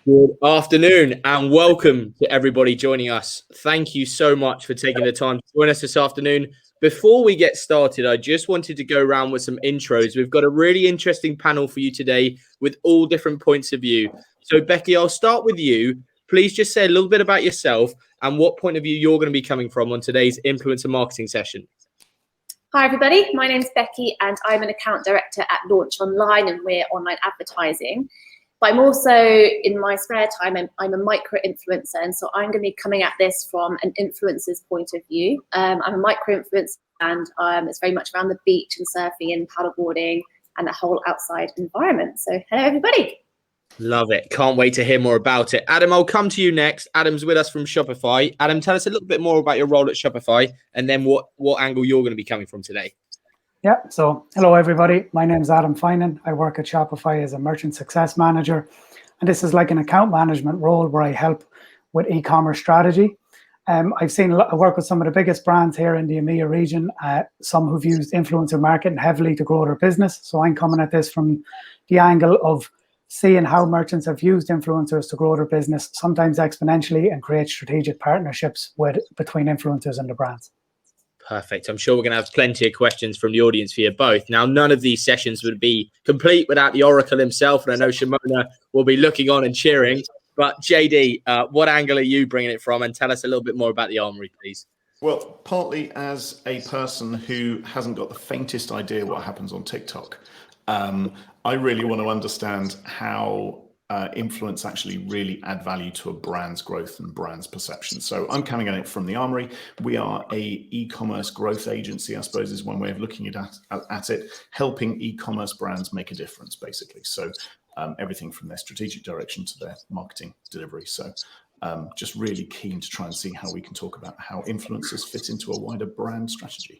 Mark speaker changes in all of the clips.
Speaker 1: Good afternoon and welcome to everybody joining us. Thank you so much for taking the time to join us this afternoon. Before we get started, I just wanted to go around with some intros. We've got a really interesting panel for you today with all different points of view. So Becky, I'll start with you. Please just say a little bit about yourself and what point of view you're going to be coming from on today's influencer marketing session.
Speaker 2: Hi everybody, my name's Becky and I'm an account director at Launch Online and we're online advertising. But I'm also, in my spare time, I'm a micro-influencer, and so I'm going to be coming at this from an influencer's point of view. I'm a micro-influencer, and it's very much around the beach and surfing and paddleboarding and the whole outside environment. So hello, everybody.
Speaker 1: Love it. Can't wait to hear more about it. Adam, I'll come to you next. Adam's with us from Shopify. Adam, tell us a little bit more about your role at Shopify and then what angle you're going to be coming from today.
Speaker 3: Yeah, so hello everybody. My name is Adam Finan. I work at Shopify as a merchant success manager. And this is like an account management role where I help with e-commerce strategy. I work with some of the biggest brands here in the EMEA region, some who've used influencer marketing heavily to grow their business. So I'm coming at this from the angle of seeing how merchants have used influencers to grow their business, sometimes exponentially, and create strategic partnerships between influencers and the brands.
Speaker 1: Perfect. I'm sure we're going to have plenty of questions from the audience for you both. Now, none of these sessions would be complete without the Oracle himself. And I know Shimona will be looking on and cheering. But JD, what angle are you bringing it from? And tell us a little bit more about the Armoury, please.
Speaker 4: Well, partly as a person who hasn't got the faintest idea what happens on TikTok, I really want to understand how influence actually really add value to a brand's growth and brand's perception. So I'm coming at it from the Armoury. We are a e-commerce growth agency, I suppose is one way of looking at it, helping e-commerce brands make a difference, basically. So everything from their strategic direction to their marketing delivery. So just really keen to try and see how we can talk about how influencers fit into a wider brand strategy.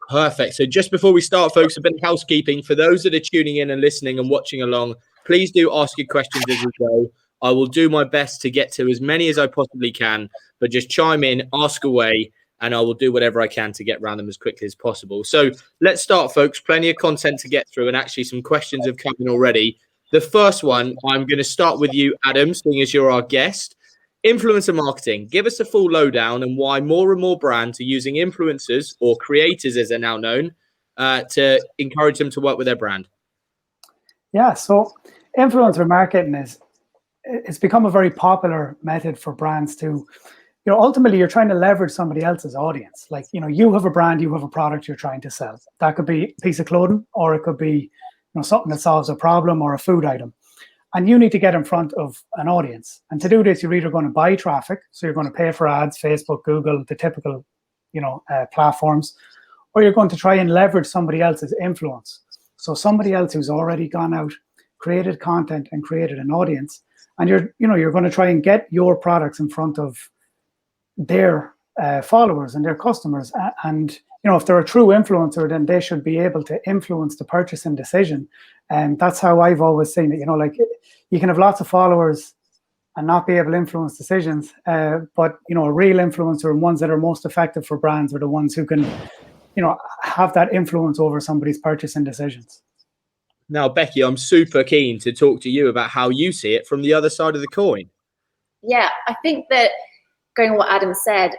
Speaker 1: Perfect. So just before we start, folks, a bit of housekeeping. For those that are tuning in and listening and watching along, please do ask your questions as we go. I will do my best to get to as many as I possibly can, but just chime in, ask away, and I will do whatever I can to get around them as quickly as possible. So let's start, folks. Plenty of content to get through, and actually some questions have come in already. The first one, I'm going to start with you, Adam, seeing as you're our guest. Influencer marketing. Give us a full lowdown and why more and more brands are using influencers, or creators as they're now known, to encourage them to work with their brand.
Speaker 3: Yeah, so influencer marketing it's become a very popular method for brands to, ultimately you're trying to leverage somebody else's audience. Like, you have a brand, you have a product you're trying to sell. That could be a piece of clothing, or it could be, something that solves a problem, or a food item. And you need to get in front of an audience. And to do this, you're either going to buy traffic, so you're going to pay for ads, Facebook, Google, the typical, platforms, or you're going to try and leverage somebody else's influence. So somebody else who's already gone out, created content and created an audience, and you're going to try and get your products in front of their followers and their customers. And if they're a true influencer, then they should be able to influence the purchasing decision. And that's how I've always seen it. Like, you can have lots of followers and not be able to influence decisions. But a real influencer and ones that are most effective for brands are the ones who can have that influence over somebody's purchasing decisions.
Speaker 1: Now, Becky, I'm super keen to talk to you about how you see it from the other side of the coin.
Speaker 2: Yeah, I think that going on what Adam said,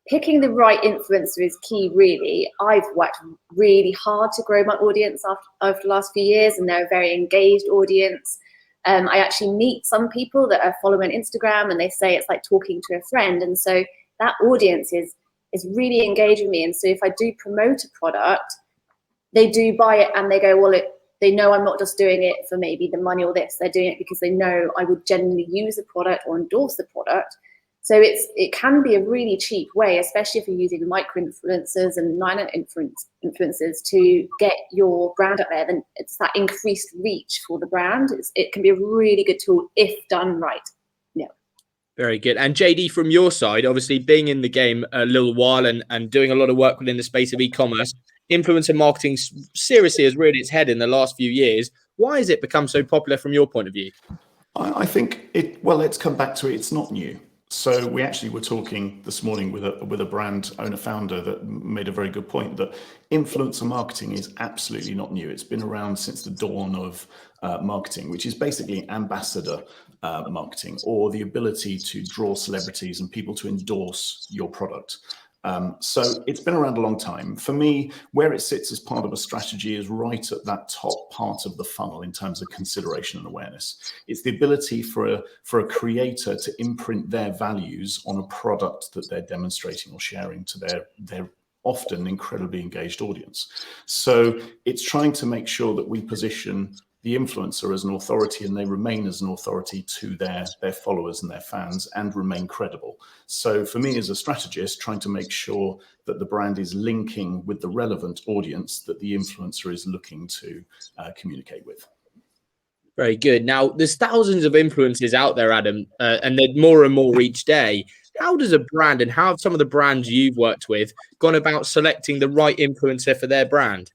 Speaker 2: picking the right influencer is key, really. I've worked really hard to grow my audience over the last few years, and they're a very engaged audience. I actually meet some people that are following Instagram, and they say it's like talking to a friend. And so that audience is really engaged with me. And so if I do promote a product, they do buy it and they go, well, they know I'm not just doing it for maybe the money or this. They're doing it because they know I would genuinely use the product or endorse the product. So it can be a really cheap way, especially if you're using micro-influencers and minor influencers to get your brand out there. Then it's that increased reach for the brand. It can be a really good tool if done right. Yeah.
Speaker 1: Very good. And JD, from your side, obviously being in the game a little while and doing a lot of work within the space of e-commerce, influencer marketing seriously has reared its head in the last few years. Why has it become so popular from your point of view?
Speaker 4: I think let's come back to it. It's not new. So we actually were talking this morning with a brand owner founder that made a very good point that influencer marketing is absolutely not new. It's been around since the dawn of marketing, which is basically ambassador marketing, or the ability to draw celebrities and people to endorse your product. So it's been around a long time. For me, where it sits as part of a strategy is right at that top part of the funnel in terms of consideration and awareness. It's the ability for a creator to imprint their values on a product that they're demonstrating or sharing to their often incredibly engaged audience. So it's trying to make sure that we position the influencer as an authority, and they remain as an authority to their followers and their fans, and remain credible. So for me as a strategist, trying to make sure that the brand is linking with the relevant audience that the influencer is looking to communicate with.
Speaker 1: Very good. Now, there's thousands of influencers out there, Adam, and there's more and more each day. How does a brand, and how have some of the brands you've worked with gone about selecting the right influencer for their brand?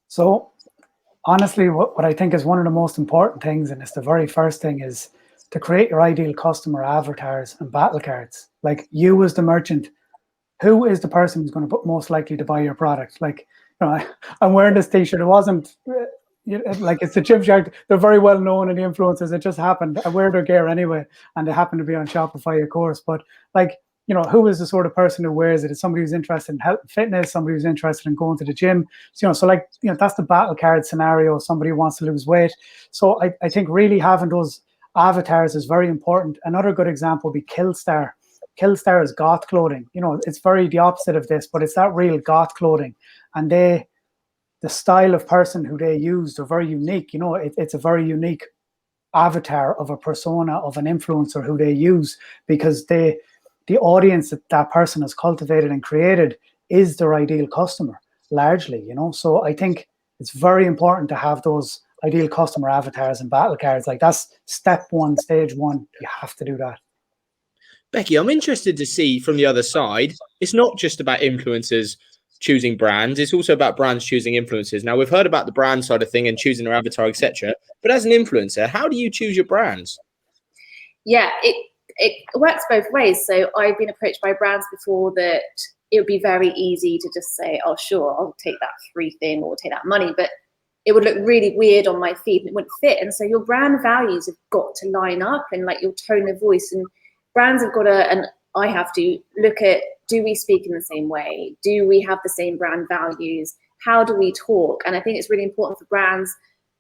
Speaker 3: So honestly, what I think is one of the most important things, and it's the very first thing, is to create your ideal customer avatars and battle cards. Like, you as the merchant, who is the person who's going to be most likely to buy your product? Like, I'm wearing this t-shirt. It wasn't like, it's the Gymshark. They're very well known in the influencers. It just happened. I wear their gear anyway, and they happen to be on Shopify, of course. But like, who is the sort of person who wears it? It's somebody who's interested in health and fitness, somebody who's interested in going to the gym. So, that's the battle card scenario. Somebody who wants to lose weight. So I think really having those avatars is very important. Another good example would be Killstar. Killstar is goth clothing. It's very the opposite of this, but it's that real goth clothing. And the style of person who they use, they're very unique. It's a very unique avatar of a persona, of an influencer who they use, because the audience that person has cultivated and created is their ideal customer, largely, So I think it's very important to have those ideal customer avatars and battle cards. Like, that's step one, stage one. You have to do that.
Speaker 1: Becky, I'm interested to see from the other side, it's not just about influencers choosing brands, it's also about brands choosing influencers. Now, we've heard about the brand side of thing and choosing their avatar, etc. But as an influencer, how do you choose your brands?
Speaker 2: Yeah, it works both ways. So I've been approached by brands before that it would be very easy to just say, oh, sure, I'll take that free thing or take that money. But it would look really weird on my feed and it wouldn't fit. And so your brand values have got to line up, and like your tone of voice, and brands have got to, and I have to look at, do we speak in the same way? Do we have the same brand values? How do we talk? And I think it's really important for brands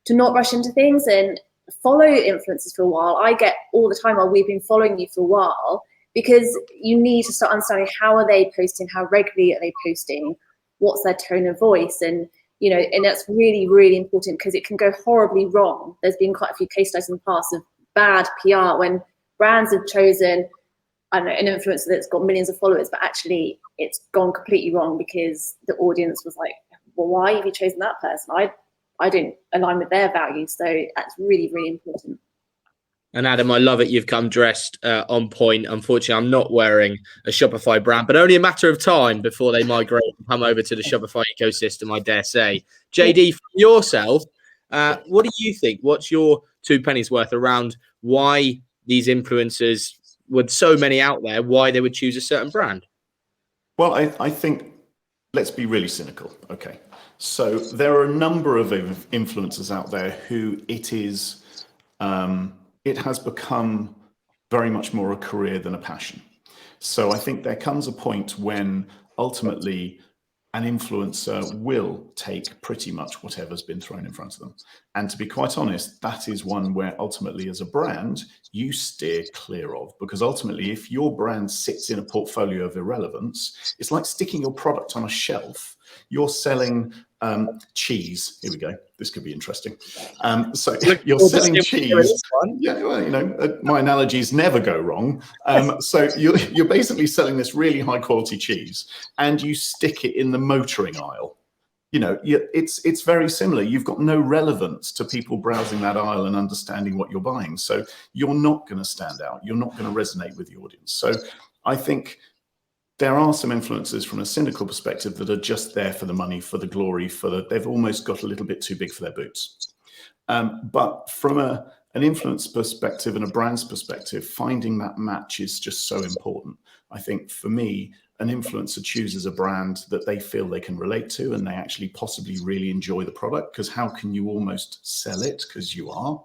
Speaker 2: to not rush into things and follow influencers for a while. I get all the time, well, we've been following you for a while, because you need to start understanding, how are they posting? How regularly are they posting? What's their tone of voice? And, and that's really, really important, because it can go horribly wrong. There's been quite a few case studies in the past of bad PR when brands have chosen, I don't know, an influencer that's got millions of followers, but actually it's gone completely wrong because the audience was like, well, why have you chosen that person? I don't align with their values. So that's really, really important.
Speaker 1: And Adam, I love it. You've come dressed on point. Unfortunately, I'm not wearing a Shopify brand, but only a matter of time before they migrate and come over to the Shopify ecosystem, I dare say. JD, for yourself, what do you think? What's your 2 pennies worth around why these influencers, with so many out there, why they would choose a certain brand?
Speaker 4: Well, I think, let's be really cynical. Okay. So there are a number of influencers out there who it has become very much more a career than a passion. So I think there comes a point when ultimately an influencer will take pretty much whatever's been thrown in front of them. And to be quite honest, that is one where ultimately as a brand, you steer clear of, because ultimately if your brand sits in a portfolio of irrelevance, it's like sticking your product on a shelf. You're selling cheese. Here we go. This could be interesting. So you're selling cheese. Yeah, well, my analogies never go wrong. So you're basically selling this really high quality cheese, and you stick it in the motoring aisle. It's very similar. You've got no relevance to people browsing that aisle and understanding what you're buying. So you're not going to stand out. You're not going to resonate with the audience. So I think there are some influencers from a cynical perspective that are just there for the money, for the glory, they've almost got a little bit too big for their boots. But from an influence perspective and a brand's perspective, finding that match is just so important. I think for me, an influencer chooses a brand that they feel they can relate to and they actually possibly really enjoy the product, because how can you almost sell it? Because you are.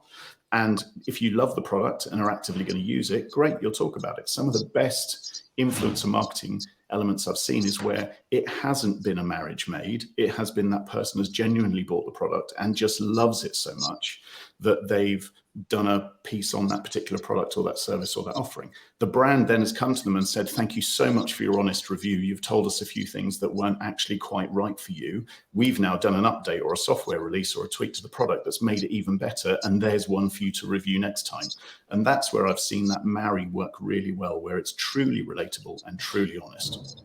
Speaker 4: And if you love the product and are actively going to use it, great, you'll talk about it. Some of the best influencer marketing elements I've seen is where it hasn't been a marriage made. It has been that person has genuinely bought the product and just loves it so much that they've done a piece on that particular product or that service or that offering. The brand then has come to them and said, thank you so much for your honest review. You've told us a few things that weren't actually quite right for you. We've now done an update or a software release or a tweak to the product that's made it even better. And there's one for you to review next time. And that's where I've seen that marry work really well, where it's truly relatable and truly honest.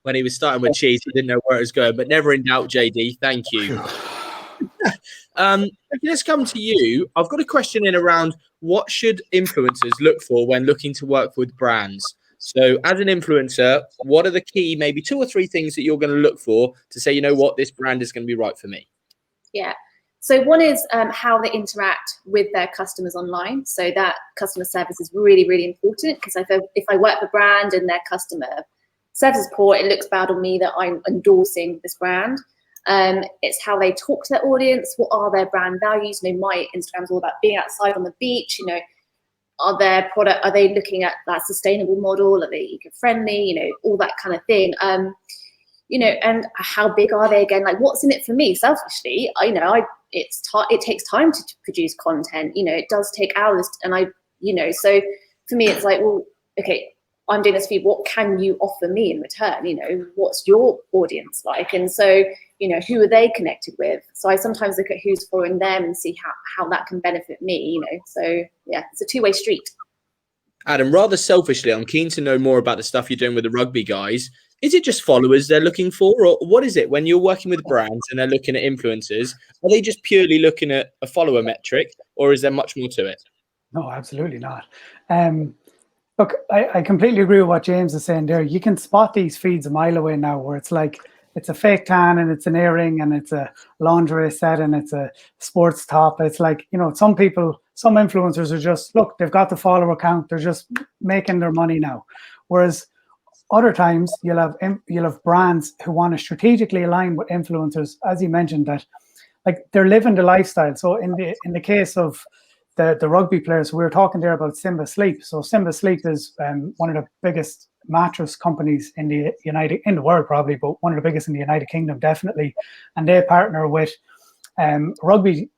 Speaker 1: When he was starting with cheese, he didn't know where it was going, but never in doubt, JD. Thank you. Let's come to you. I've got a question in around what should influencers look for when looking to work with brands? So as an influencer, what are the key, maybe 2 or 3 things that you're going to look for to say, you know what, this brand is going to be right for me?
Speaker 2: Yeah. So one is how they interact with their customers online. So that customer service is really, really important, because if I work for a brand and their customer service is poor, it looks bad on me that I'm endorsing this brand. It's how they talk to their audience. What are their brand values? My Instagram's all about being outside on the beach. Are they looking at that sustainable model? Are they eco-friendly? All that kind of thing. And how big are they again? Like, what's in it for me? Selfishly, it takes time to produce content. It does take hours, and so for me, it's like, well, okay, I'm doing this for you. What can you offer me in return? What's your audience like? And so, who are they connected with? So I sometimes look at who's following them and see how that can benefit me, So yeah, it's a two-way street.
Speaker 1: Adam, rather selfishly, I'm keen to know more about the stuff you're doing with the rugby guys. Is it just followers they're looking for, or what is it when you're working with brands and they're looking at influencers? Are they just purely looking at a follower metric, or is there much more to it?
Speaker 3: No, absolutely not. Look, I completely agree with what James is saying there. You can spot these feeds a mile away now, where it's like, it's a fake tan and it's an earring and it's a lingerie set and it's a sports top. It's like, some influencers are just, look, they've got the follower count. They're just making their money now. Whereas other times you'll have brands who want to strategically align with influencers, as you mentioned, that like they're living the lifestyle. So in the case of the rugby players, we were talking there about Simba Sleep. So Simba Sleep is one of the biggest mattress companies in the world, probably, but one of the biggest in the United Kingdom, definitely. And they partner with rugby,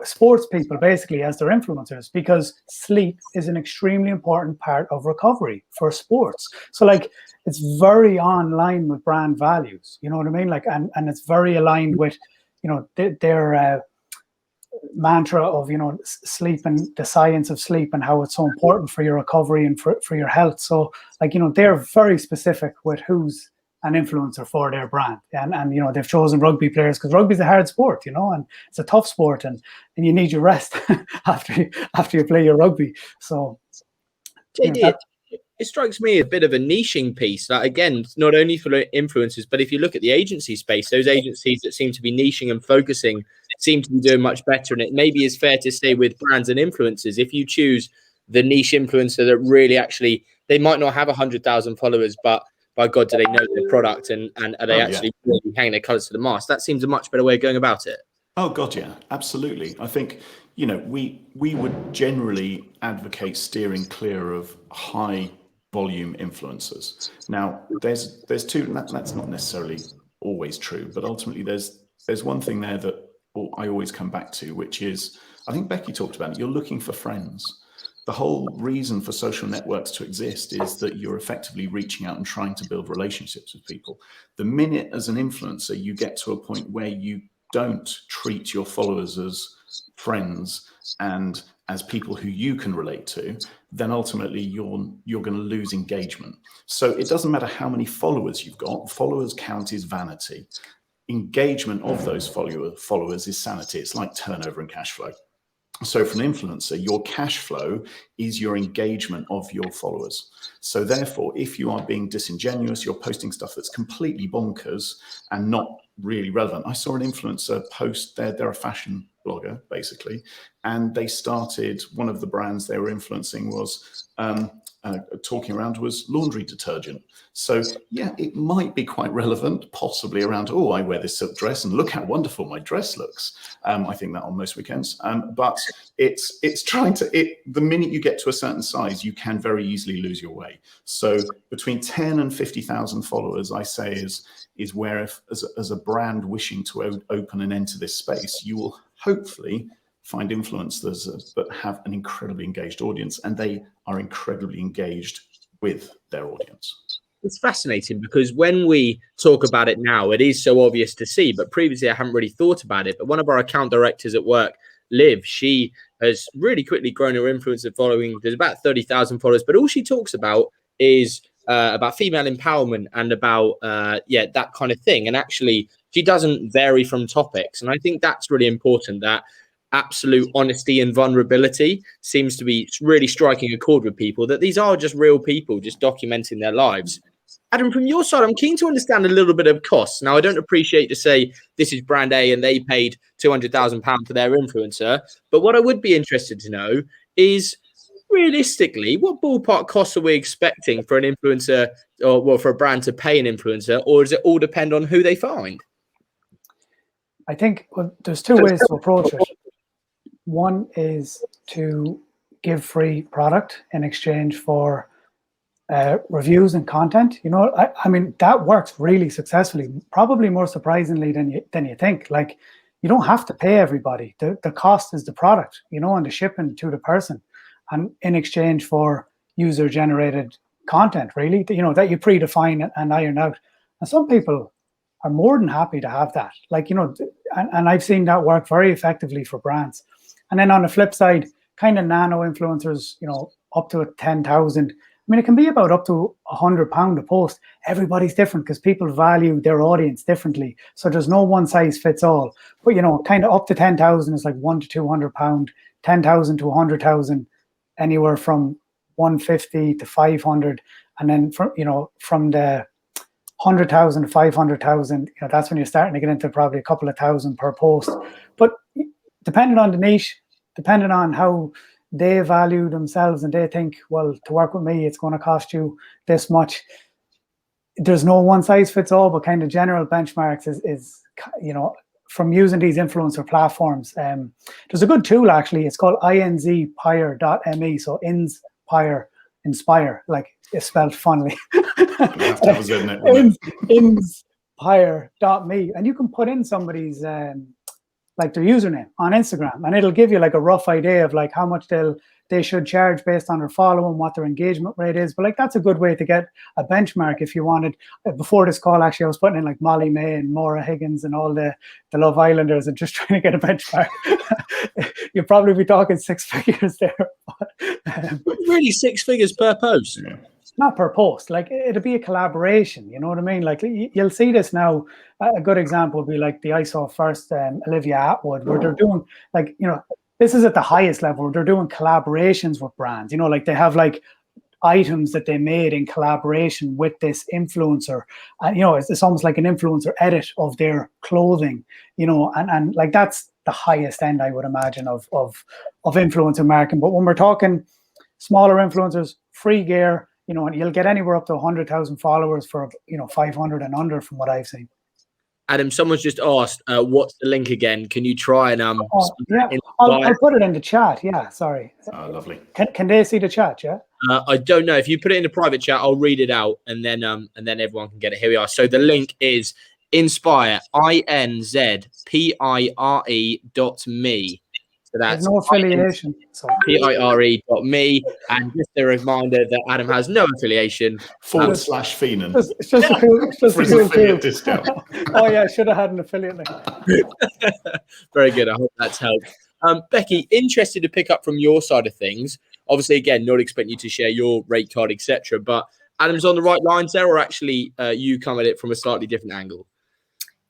Speaker 3: sports people basically as their influencers, because sleep is an extremely important part of recovery for sports. So like, it's very online with brand values, you know what I mean? Like, and it's very aligned with, their mantra of sleep and the science of sleep and how it's so important for your recovery and for your health. So like, they're very specific with who's an influencer for their brand, and they've chosen rugby players because rugby is a hard sport, and it's a tough sport, and you need your rest after you play your rugby. So
Speaker 1: it strikes me a bit of a niching piece. That again, not only for influencers, but if you look at the agency space, those agencies that seem to be niching and focusing seem to be doing much better. And it maybe is fair to say with brands and influencers, if you choose the niche influencer that really actually, they might not have 100,000 followers, but by God, do they know their product and are they actually really hanging their colours to the mast? That seems a much better way of going about it.
Speaker 4: Oh God, yeah, absolutely. I think, we would generally advocate steering clear of high volume influencers. Now, there's two, that's not necessarily always true, but ultimately there's one thing there that I always come back to, which is, I think Becky talked about it, you're looking for friends. The whole reason for social networks to exist is that you're effectively reaching out and trying to build relationships with people. The minute as an influencer you get to a point where you don't treat your followers as friends and as people who you can relate to, then ultimately you're going to lose engagement. So it doesn't matter how many followers you've got. Followers count is vanity. Engagement of those followers is sanity. It's like turnover and cash flow. So for an influencer, your cash flow is your engagement of your followers. So therefore, if you are being disingenuous, you're posting stuff that's completely bonkers and not really relevant. I saw an influencer post, they're a fashion blogger, basically, and they started, one of the brands they were influencing was talking around was laundry detergent. So yeah, it might be quite relevant, possibly around, oh, I wear this silk dress and look how wonderful my dress looks. I think that on most weekends. But it's trying to, the minute you get to a certain size, you can very easily lose your way. So between 10 and 50,000 followers, I say is where, if as a brand wishing to open and enter this space, you will hopefully find influencers that have an incredibly engaged audience, and they are incredibly engaged with their audience.
Speaker 1: It's fascinating because when we talk about it now, it is so obvious to see, but previously I haven't really thought about it. But one of our account directors at work, Liv, she has really quickly grown her influencer following. There's about 30,000 followers, but all she talks about is about female empowerment and about, that kind of thing. And actually, she doesn't vary from topics. And I think that's really important, that absolute honesty and vulnerability seems to be really striking a chord with people, that these are just real people just documenting their lives. Adam, from your side, I'm keen to understand a little bit of costs. Now, I don't appreciate to say this is brand A and they paid £200,000 for their influencer, but what I would be interested to know is, realistically, what ballpark costs are we expecting for an influencer, or well, for a brand to pay an influencer, or does it all depend on who they find?
Speaker 3: I think there's two ways to approach it. One is to give free product in exchange for reviews and content. You know, I mean, that works really successfully, probably more surprisingly than you think. Like, you don't have to pay everybody. The cost is the product, you know, and the shipping to the person, and in exchange for user-generated content, really, you know, that you predefine and iron out. And some people are more than happy to have that. Like, you know, and I've seen that work very effectively for brands. And then on the flip side, kind of nano influencers, you know, up to 10,000. I mean, it can be about up to £100 a post. Everybody's different because people value their audience differently. So there's no one size fits all. But, you know, kind of up to 10,000 is like £100 to £200, 10,000 to 100,000, anywhere from 150 to 500. And then from the 100,000 to 500,000, you know, that's when you're starting to get into probably a couple of thousand per post. But depending on the niche, depending on how they value themselves and they think, well, to work with me, it's going to cost you this much. There's no one size fits all, but kind of general benchmarks is you know, from using these influencer platforms. There's a good tool, actually. It's called inspire.me. So inspire, like it's spelled funnily.
Speaker 4: That was good, isn't it?
Speaker 3: Inspire.me. And you can put in somebody's like their username on Instagram, and it'll give you like a rough idea of like how much they should charge based on their following, what their engagement rate is. But like, that's a good way to get a benchmark if you wanted. Before this call, actually, I was putting in like Molly May and Maura Higgins and all the Love Islanders and just trying to get a benchmark. You'll probably be talking 6 figures there. But,
Speaker 1: really, 6 figures per post?
Speaker 4: Yeah.
Speaker 3: Not per post. Like, it'll be a collaboration, you know what I mean? Like, you'll see this now. A good example would be like the I Saw First Olivia Atwood, where they're doing, like, you know, this is at the highest level. They're doing collaborations with brands, you know, like they have like items that they made in collaboration with this influencer. And, you know, it's almost like an influencer edit of their clothing, you know, and like that's the highest end, I would imagine, of influencer marketing. But when we're talking smaller influencers, free gear, you know, and you'll get anywhere up to 100,000 followers for, you know, 500 and under from what I've seen.
Speaker 1: Adam, someone's just asked, what's the link again? Can you try and
Speaker 3: yeah, I'll put it in the chat. Yeah, sorry.
Speaker 4: Oh, lovely.
Speaker 3: Can they see the chat? Yeah.
Speaker 1: I don't know. If you put it in the private chat, I'll read it out, and then everyone can get it. Here we are. So the link is Inspire, INZPIRE.me. So that's
Speaker 3: no affiliation.
Speaker 1: PIRE.me. And just a reminder that Adam has no affiliation.
Speaker 4: /Finan.
Speaker 3: It's just a cool,
Speaker 4: affiliate discount.
Speaker 3: Oh yeah, I should have had an affiliate link.
Speaker 1: Very good. I hope that's helped. Becky, interested to pick up from your side of things. Obviously, again, not expecting you to share your rate card, etc. But Adam's on the right lines there, or actually you come at it from a slightly different angle?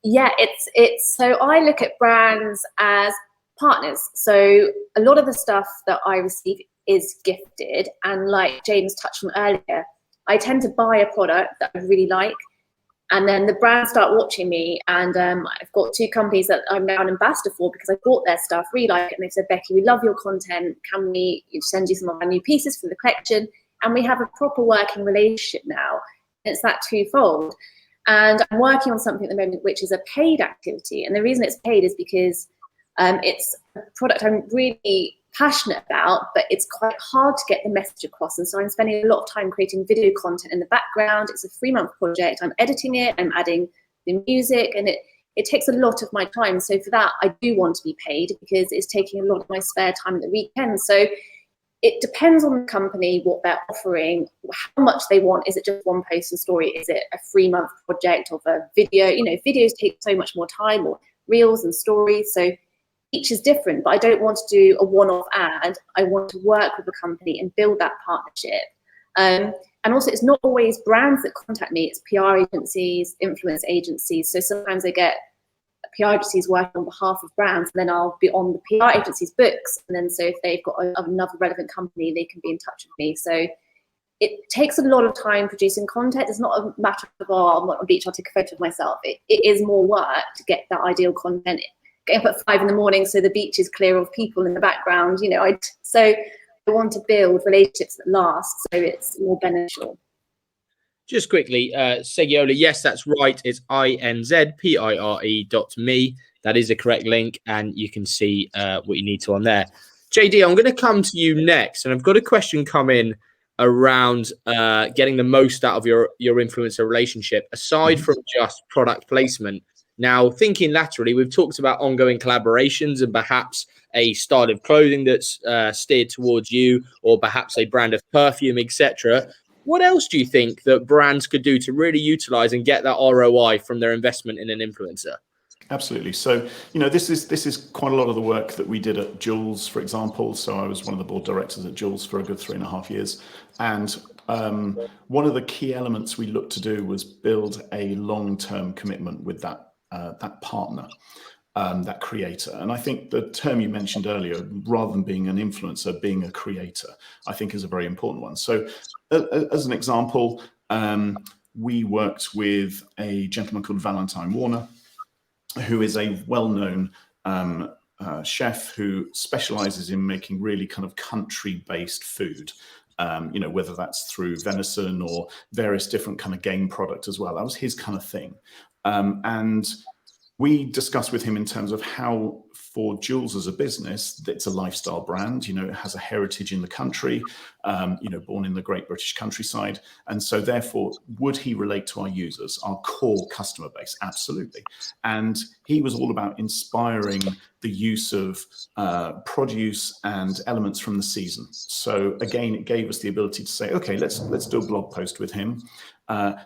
Speaker 2: Yeah, it's so I look at brands as partners. So a lot of the stuff that I receive is gifted, and like James touched on earlier, I tend to buy a product that I really like, and then the brands start watching me, and I've got 2 companies that I'm now an ambassador for because I bought their stuff, really like it, and they said, Becky, we love your content, can we send you some of our new pieces for the collection? And we have a proper working relationship now. It's that twofold. And I'm working on something at the moment, which is a paid activity. And the reason it's paid is because it's a product I'm really passionate about, but it's quite hard to get the message across. And so I'm spending a lot of time creating video content in the background. It's a 3-month project. I'm editing it, I'm adding the music, and it takes a lot of my time. So for that, I do want to be paid because it's taking a lot of my spare time at the weekend. So it depends on the company, what they're offering, how much they want. Is it just one post and story? Is it a 3-month project of a video? You know, videos take so much more time, or reels and stories. So each is different, but I don't want to do a one-off ad. I want to work with a company and build that partnership. And also, it's not always brands that contact me. It's PR agencies, influence agencies. So sometimes I get PR agencies working on behalf of brands, and then I'll be on the PR agency's books. And then so if they've got another relevant company, they can be in touch with me. So it takes a lot of time producing content. It's not a matter of, oh, I'm on the beach, I'll take a photo of myself. It is more work to get that ideal content. Getting up at 5 a.m. so the beach is clear of people in the background. You know, so I want to build relationships that last, so it's more beneficial.
Speaker 1: Just quickly, Segiola, yes, that's right. It's inzpire.me. That is the correct link, and you can see what you need to on there. JD, I'm going to come to you next, and I've got a question come in around getting the most out of your influencer relationship, aside from just product placement. Now, thinking laterally, we've talked about ongoing collaborations and perhaps a style of clothing that's steered towards you, or perhaps a brand of perfume, etc. What else do you think that brands could do to really utilize and get that ROI from their investment in an influencer?
Speaker 4: Absolutely. So, you know, this is quite a lot of the work that we did at Joules, for example. So I was one of the board directors at Joules for a good 3.5 years. And one of the key elements we looked to do was build a long-term commitment with that partner, that creator. And I think the term you mentioned earlier, rather than being an influencer, being a creator, I think is a very important one. So as an example, we worked with a gentleman called Valentine Warner, who is a well-known chef who specializes in making really kind of country-based food. You know, whether that's through venison or various different kind of game product as well. That was his kind of thing. And we discussed with him in terms of how, for Joules as a business, it's a lifestyle brand. You know, it has a heritage in the country, you know, born in the great British countryside. And so therefore, would he relate to our users, our core customer base? Absolutely. And he was all about inspiring the use of produce and elements from the season. So again, it gave us the ability to say, okay, let's do a blog post with him.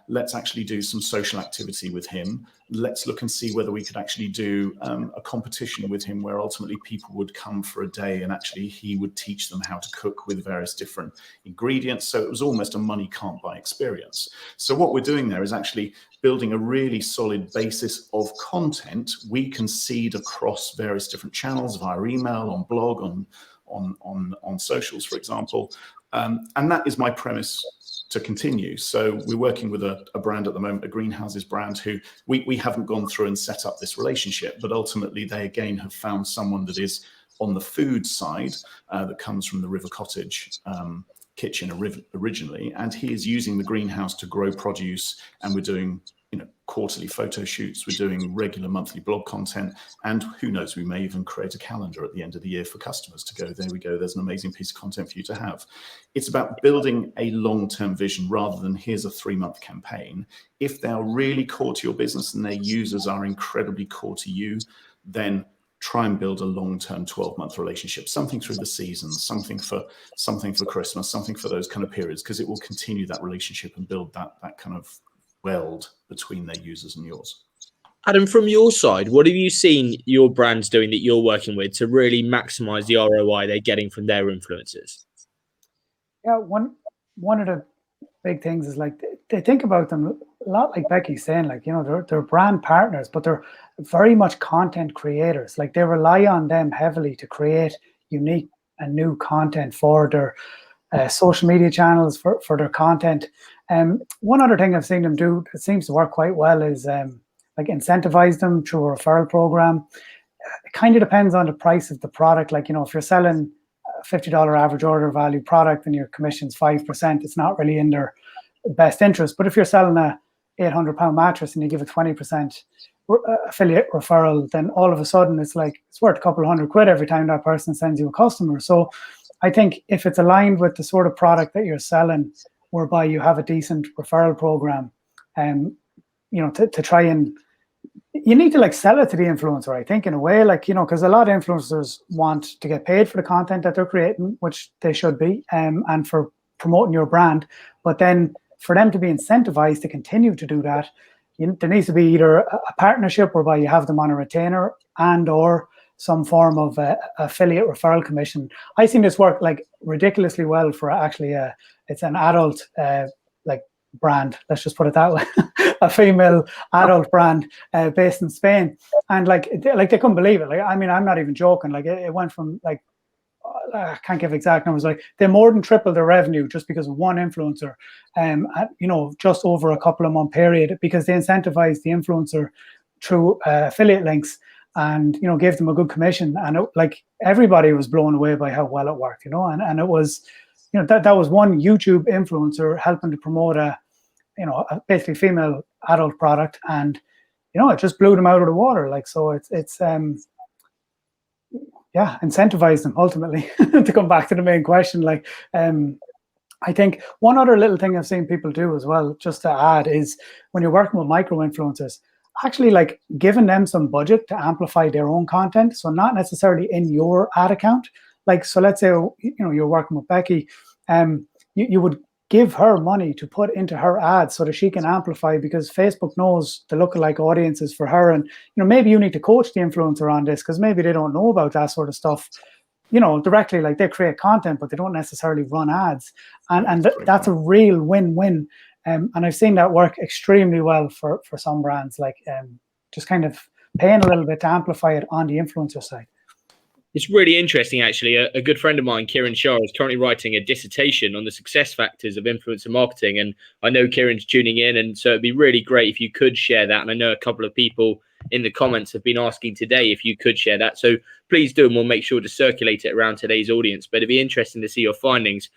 Speaker 4: Let's actually do some social activity with him. Let's look and see whether we could actually do a competition with him where ultimately people would come for a day and actually he would teach them how to cook with various different ingredients. So it was almost a money can't buy experience. So what we're doing there is actually building a really solid basis of content we can seed across various different channels via email, on blog, on socials, for example. And that is my premise to continue. So we're working with a brand at the moment, a greenhouses brand, who we haven't gone through and set up this relationship, but ultimately they again have found someone that is on the food side that comes from the River Cottage kitchen originally, and he is using the greenhouse to grow produce, and we're doing, you know, quarterly photo shoots, we're doing regular monthly blog content, and who knows, we may even create a calendar at the end of the year for customers to go, there we go, there's an amazing piece of content for you to have. It's about building a long-term vision rather than here's a 3-month campaign. If they're really core to your business and their users are incredibly core to you, then try and build a long-term 12-month relationship, something through the seasons, something for Christmas, something for those kind of periods, because it will continue that relationship and build that kind of weld between their users and yours.
Speaker 1: Adam, from your side, what have you seen your brands doing that you're working with to really maximize the ROI they're getting from their influencers?
Speaker 3: Yeah, one of the big things is like they think about them a lot, like Becky's saying, like, you know, they're brand partners, but they're very much content creators. Like they rely on them heavily to create unique and new content for their social media channels, for their content. One other thing I've seen them do that seems to work quite well is like incentivize them through a referral program. It kind of depends on the price of the product. Like, you know, if you're selling $50 average order value product and your commission's 5%, it's not really in their best interest. But if you're selling a £800 mattress and you give a 20% affiliate referral, then all of a sudden it's worth a couple of £100 every time that person sends you a customer. So I think if it's aligned with the sort of product that you're selling, whereby you have a decent referral program, to try and, you need to sell it to the influencer, I think, in a way, because a lot of influencers want to get paid for the content that they're creating, which they should be, and for promoting your brand. But then for them to be incentivized to continue to do that, there needs to be either a partnership whereby you have them on a retainer or some form of affiliate referral commission. I've seen this work ridiculously well for actually it's an adult brand, let's just put it that way, a female adult brand based in Spain, and they couldn't believe it. I'm not even joking. It went from I can't give exact numbers. They more than tripled their revenue just because of one influencer, just over a couple of month period, because they incentivized the influencer through affiliate links and gave them a good commission. And everybody was blown away by how well it worked. And it was that was one YouTube influencer helping to promote a basically female adult product, and it just blew them out of the water. So it's incentivize them ultimately to come back to the main question. I think one other little thing I've seen people do as well, just to add, is when you're working with micro influencers, actually giving them some budget to amplify their own content. So not necessarily in your ad account. So let's say, you're working with Becky, you would give her money to put into her ads so that she can amplify, because Facebook knows the lookalike audiences for her. And, maybe you need to coach the influencer on this, because maybe they don't know about that sort of stuff, directly. They create content, but they don't necessarily run ads. And that's a real win-win. And I've seen that work extremely well for some brands, just kind of paying a little bit to amplify it on the influencer side.
Speaker 1: It's really interesting, actually. A good friend of mine, Kieran Shah, is currently writing a dissertation on the success factors of influencer marketing. And I know Kieran's tuning in, and so it'd be really great if you could share that. And I know a couple of people in the comments have been asking today if you could share that. So please do, and we'll make sure to circulate it around today's audience. But it'd be interesting to see your findings.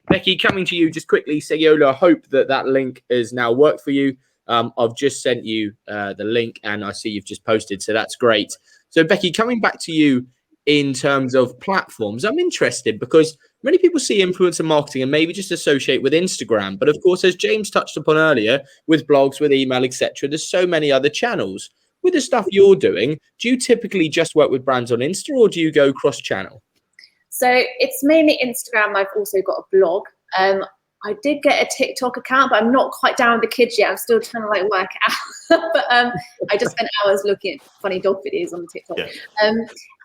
Speaker 1: Becky, coming to you just quickly, Segiola, I hope that link has now worked for you. I've just sent you the link, and I see you've just posted, so that's great. So Becky, coming back to you, in terms of platforms, I'm interested because many people see influencer marketing and maybe just associate with Instagram. But of course, as James touched upon earlier, with blogs, with email, etc., there's so many other channels. With the stuff you're doing, do you typically just work with brands on Insta, or do you go cross-channel?
Speaker 2: So it's mainly Instagram. I've also got a blog. I did get a TikTok account, but I'm not quite down with the kids yet. I'm still trying to work it out. But I just spent hours looking at funny dog videos on TikTok. Yeah.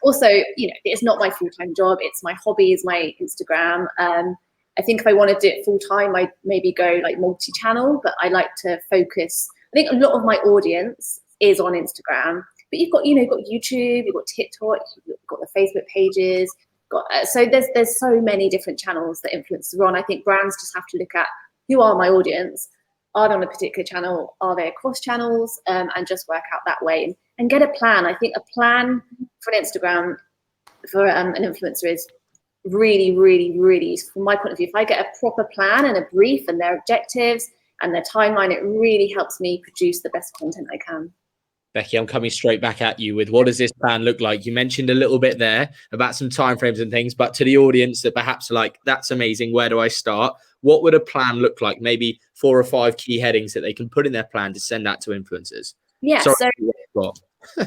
Speaker 2: Also, it's not my full-time job. It's my hobby, is my Instagram. I think if I want to do it full-time, I'd maybe go multi-channel, but I like to focus. I think a lot of my audience is on Instagram, but you've got, you've got YouTube, you've got TikTok, you've got the Facebook pages. So there's so many different channels that influencers are on. I think brands just have to look at who are my audience, are they on a particular channel, are they across channels, and just work out that way and get a plan. I think a plan for an Instagram for an influencer is really, really, really, from my point of view, if I get a proper plan and a brief and their objectives and their timeline, it really helps me produce the best content I can.
Speaker 1: Becky, I'm coming straight back at you with what does this plan look like? You mentioned a little bit there about some timeframes and things, but to the audience that perhaps that's amazing, where do I start? What would a plan look like? Maybe 4 or 5 key headings that they can put in ther plan to send out to influencers.
Speaker 2: Yeah.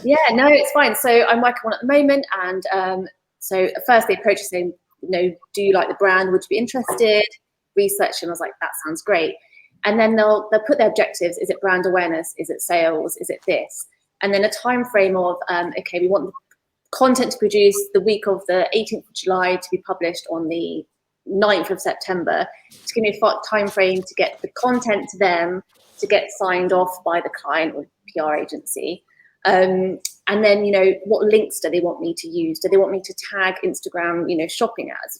Speaker 2: Yeah, no, it's fine. So I'm working on it at the moment. And so first the approach is saying, do you like the brand? Would you be interested? Research. And I was like, that sounds great. And then they'll put their objectives. Is it brand awareness? Is it sales? Is it this? And then a time frame of, okay, we want the content to produce the week of the 18th of July to be published on the 9th of September. To give me a time frame to get the content to them, to get signed off by the client or PR agency. And then, what links do they want me to use? Do they want me to tag Instagram, shopping ads?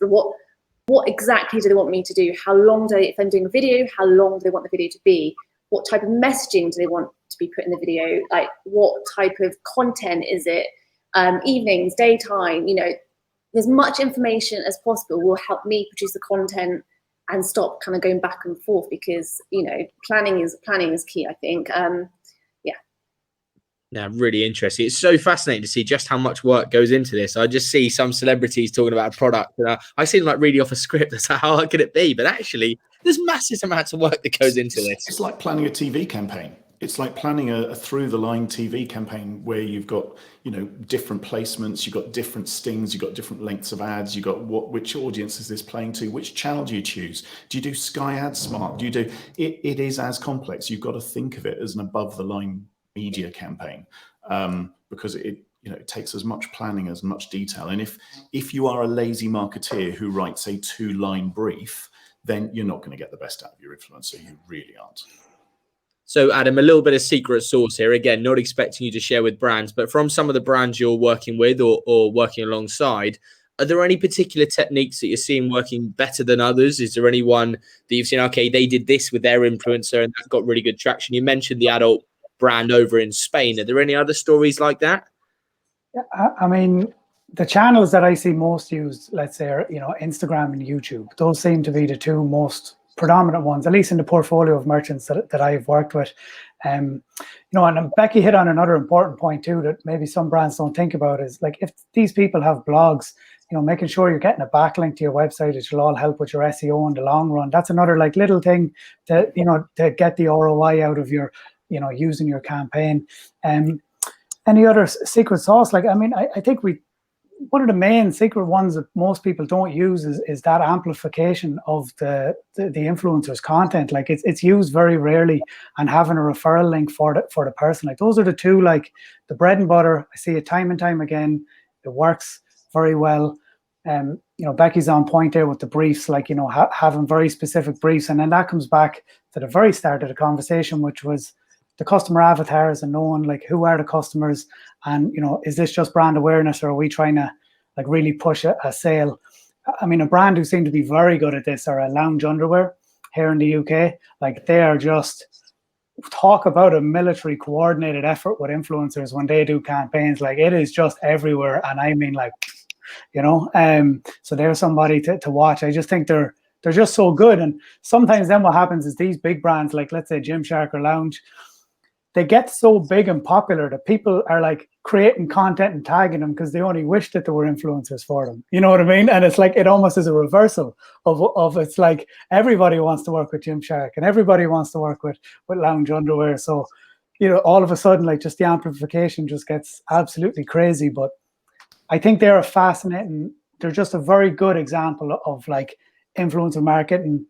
Speaker 2: What exactly do they want me to do? How long if I'm doing a video, how long do they want the video to be? What type of messaging do they want to be put in the video? What type of content is it? Evenings, daytime, as much information as possible will help me produce the content and stop kind of going back and forth, because, planning is key, I think.
Speaker 1: Yeah, really interesting. It's so fascinating to see just how much work goes into this. I just see some celebrities talking about a product, and I see them like reading off a script. That's how hard could it be? But actually, there's massive amounts of work that goes into this.
Speaker 4: It's like planning a TV campaign. It's like planning a through-the-line TV campaign where you've got, different placements, you've got different stings, you've got different lengths of ads, you've got which audience is this playing to, which channel do you choose? Do you do Sky Ad Smart? Do you do it is as complex. You've got to think of it as an above-the-line media campaign, because it takes as much planning, as much detail. And if you are a lazy marketeer who writes a 2-line brief, then you're not going to get the best out of your influencer. You really aren't.
Speaker 1: So Adam, a little bit of secret sauce here. Again, not expecting you to share with brands, but from some of the brands you're working with or working alongside, are there any particular techniques that you're seeing working better than others? Is there anyone that you've seen, okay, they did this with their influencer and that got really good traction? You mentioned the adult brand over in Spain. Are there any other stories like that?
Speaker 3: I mean, the channels that I see most used, let's say, are, Instagram and YouTube. Those seem to be the two most predominant ones, at least in the portfolio of merchants that I've worked with. And Becky hit on another important point too, that maybe some brands don't think about, is like, if these people have blogs, making sure you're getting a backlink to your website, it will all help with your SEO in the long run. That's another little thing to get the ROI out of your, using your campaign. Any other secret sauce? I think one of the main secret ones that most people don't use is that amplification of the influencer's content. Like it's used very rarely, and having a referral link for the person. Like those are the two, the bread and butter. I see it time and time again. It works very well. Becky's on point there with the briefs, having very specific briefs. And then that comes back to the very start of the conversation, which was the customer avatars and knowing who are the customers, and is this just brand awareness, or are we trying to really push a sale? I mean, a brand who seem to be very good at this are a Lounge Underwear here in the UK. They are just, talk about a military coordinated effort with influencers when they do campaigns. It is just everywhere, and I mean so they're somebody to watch. I just think they're just so good. And sometimes then what happens is these big brands, let's say Gymshark or Lounge, they get so big and popular that people are creating content and tagging them because they only wish that there were influencers for them. You know what I mean? And it's it almost is a reversal of it's everybody wants to work with Gymshark and everybody wants to work with Lounge Underwear. So, all of a sudden, just the amplification just gets absolutely crazy. But I think they're they're just a very good example of influencer marketing,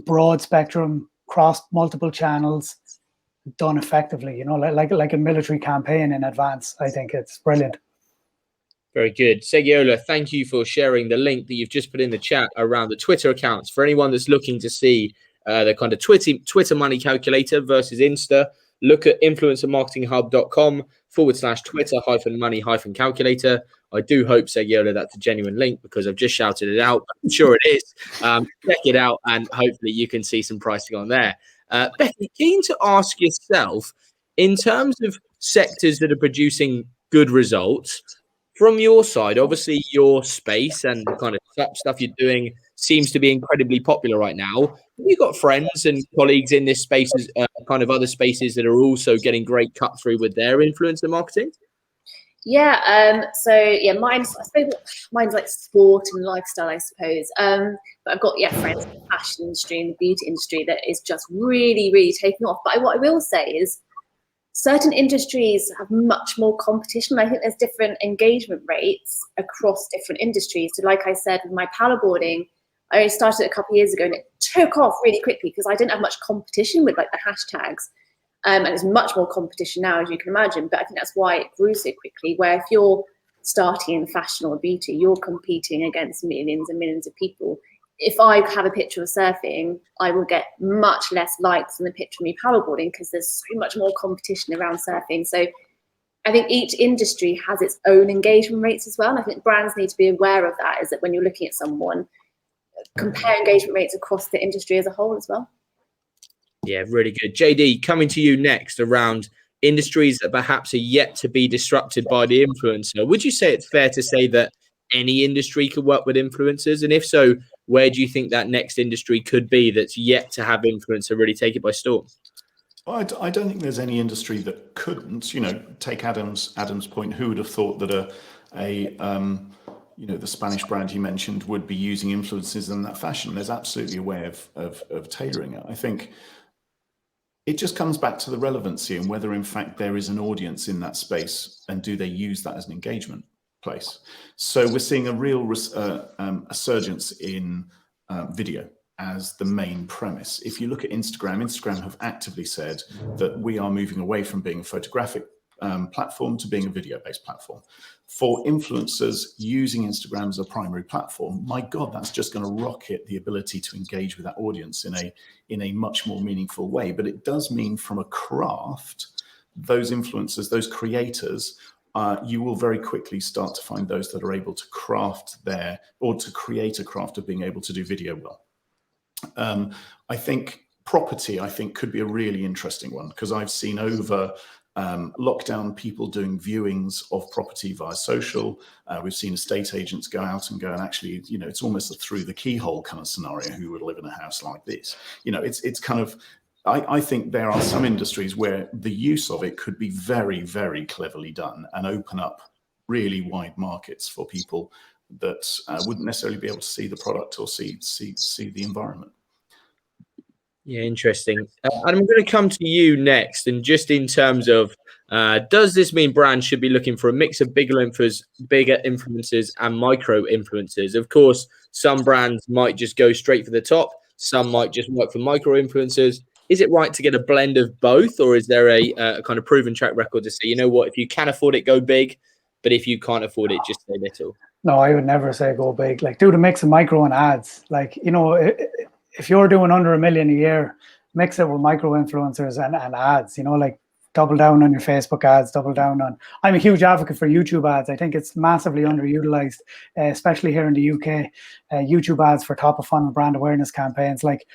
Speaker 3: broad spectrum, cross multiple channels, done effectively, like a military campaign in advance. I think it's brilliant.
Speaker 1: Very good. Segiola, thank you for sharing the link that you've just put in the chat around the Twitter accounts. For anyone that's looking to see the kind of Twitter money calculator versus Insta, look at influencermarketinghub.com/Twitter-money-calculator. I do hope, Segiola, that's a genuine link because I've just shouted it out. I'm sure it is. Check it out and hopefully you can see some pricing on there. Becky, keen to ask yourself, in terms of sectors that are producing good results, from your side, obviously your space and the kind of stuff you're doing seems to be incredibly popular right now. Have you got friends and colleagues in this space, kind of other spaces that are also getting great cut through with their influencer marketing?
Speaker 2: Yeah, mine's like sport and lifestyle, I suppose. But I've got friends in the fashion industry and the beauty industry that is just really, really taking off. But what I will say is certain industries have much more competition. I think there's different engagement rates across different industries. So like I said, with my paddleboarding, I only started a couple of years ago and it took off really quickly because I didn't have much competition with the hashtags. And there's much more competition now, as you can imagine. But I think that's why it grew so quickly, where if you're starting in fashion or beauty, you're competing against millions and millions of people. If I have a picture of surfing, I will get much less likes than the picture of me paddleboarding because there's so much more competition around surfing. So I think each industry has its own engagement rates as well. And I think brands need to be aware of that, is that when you're looking at someone, compare engagement rates across the industry as a whole as well.
Speaker 1: Yeah, really good. JD, coming to you next around industries that perhaps are yet to be disrupted by the influencer. Would you say it's fair to say that any industry could work with influencers? And if so, where do you think that next industry could be that's yet to have influencer really take it by storm?
Speaker 4: Well, I don't think there's any industry that couldn't. Take Adam's point. Who would have thought that the Spanish brand he mentioned would be using influencers in that fashion? There's absolutely a way of tailoring it. I think it just comes back to the relevancy and whether in fact there is an audience in that space, and do they use that as an engagement place. So we're seeing a real resurgence in video as the main premise. If you look at Instagram have actively said that we are moving away from being a photographic platform to being a video-based platform. For influencers using Instagram as a primary platform, my God, that's just going to rocket the ability to engage with that audience in a much more meaningful way. But it does mean from a craft, those influencers, those creators, you will very quickly start to find those that are able to craft to create a craft of being able to do video well. I think property, could be a really interesting one, because I've seen over lockdown people doing viewings of property via social. We've seen estate agents go out and actually, it's almost a through the keyhole kind of scenario. Who would live in a house like this? It's kind of, I think there are some industries where the use of it could be very, very cleverly done and open up really wide markets for people that wouldn't necessarily be able to see the product or see the environment.
Speaker 1: Yeah, interesting. Adam, I'm going to come to you next. And just in terms of, does this mean brands should be looking for a mix of bigger influencers and micro influencers? Of course, some brands might just go straight for the top. Some might just work for micro influencers. Is it right to get a blend of both? Or is there a kind of proven track record to say, you know what, if you can afford it, go big. But if you can't afford it, just stay little? No,
Speaker 3: I would never say go big. Like, do the mix of micro and ads. Like, if you're doing under $1 million a year, mix it with micro influencers and ads, like double down on your Facebook ads, double down on, I'm a huge advocate for YouTube ads. I think it's massively underutilized, especially here in the UK, YouTube ads for top of funnel brand awareness campaigns. Like,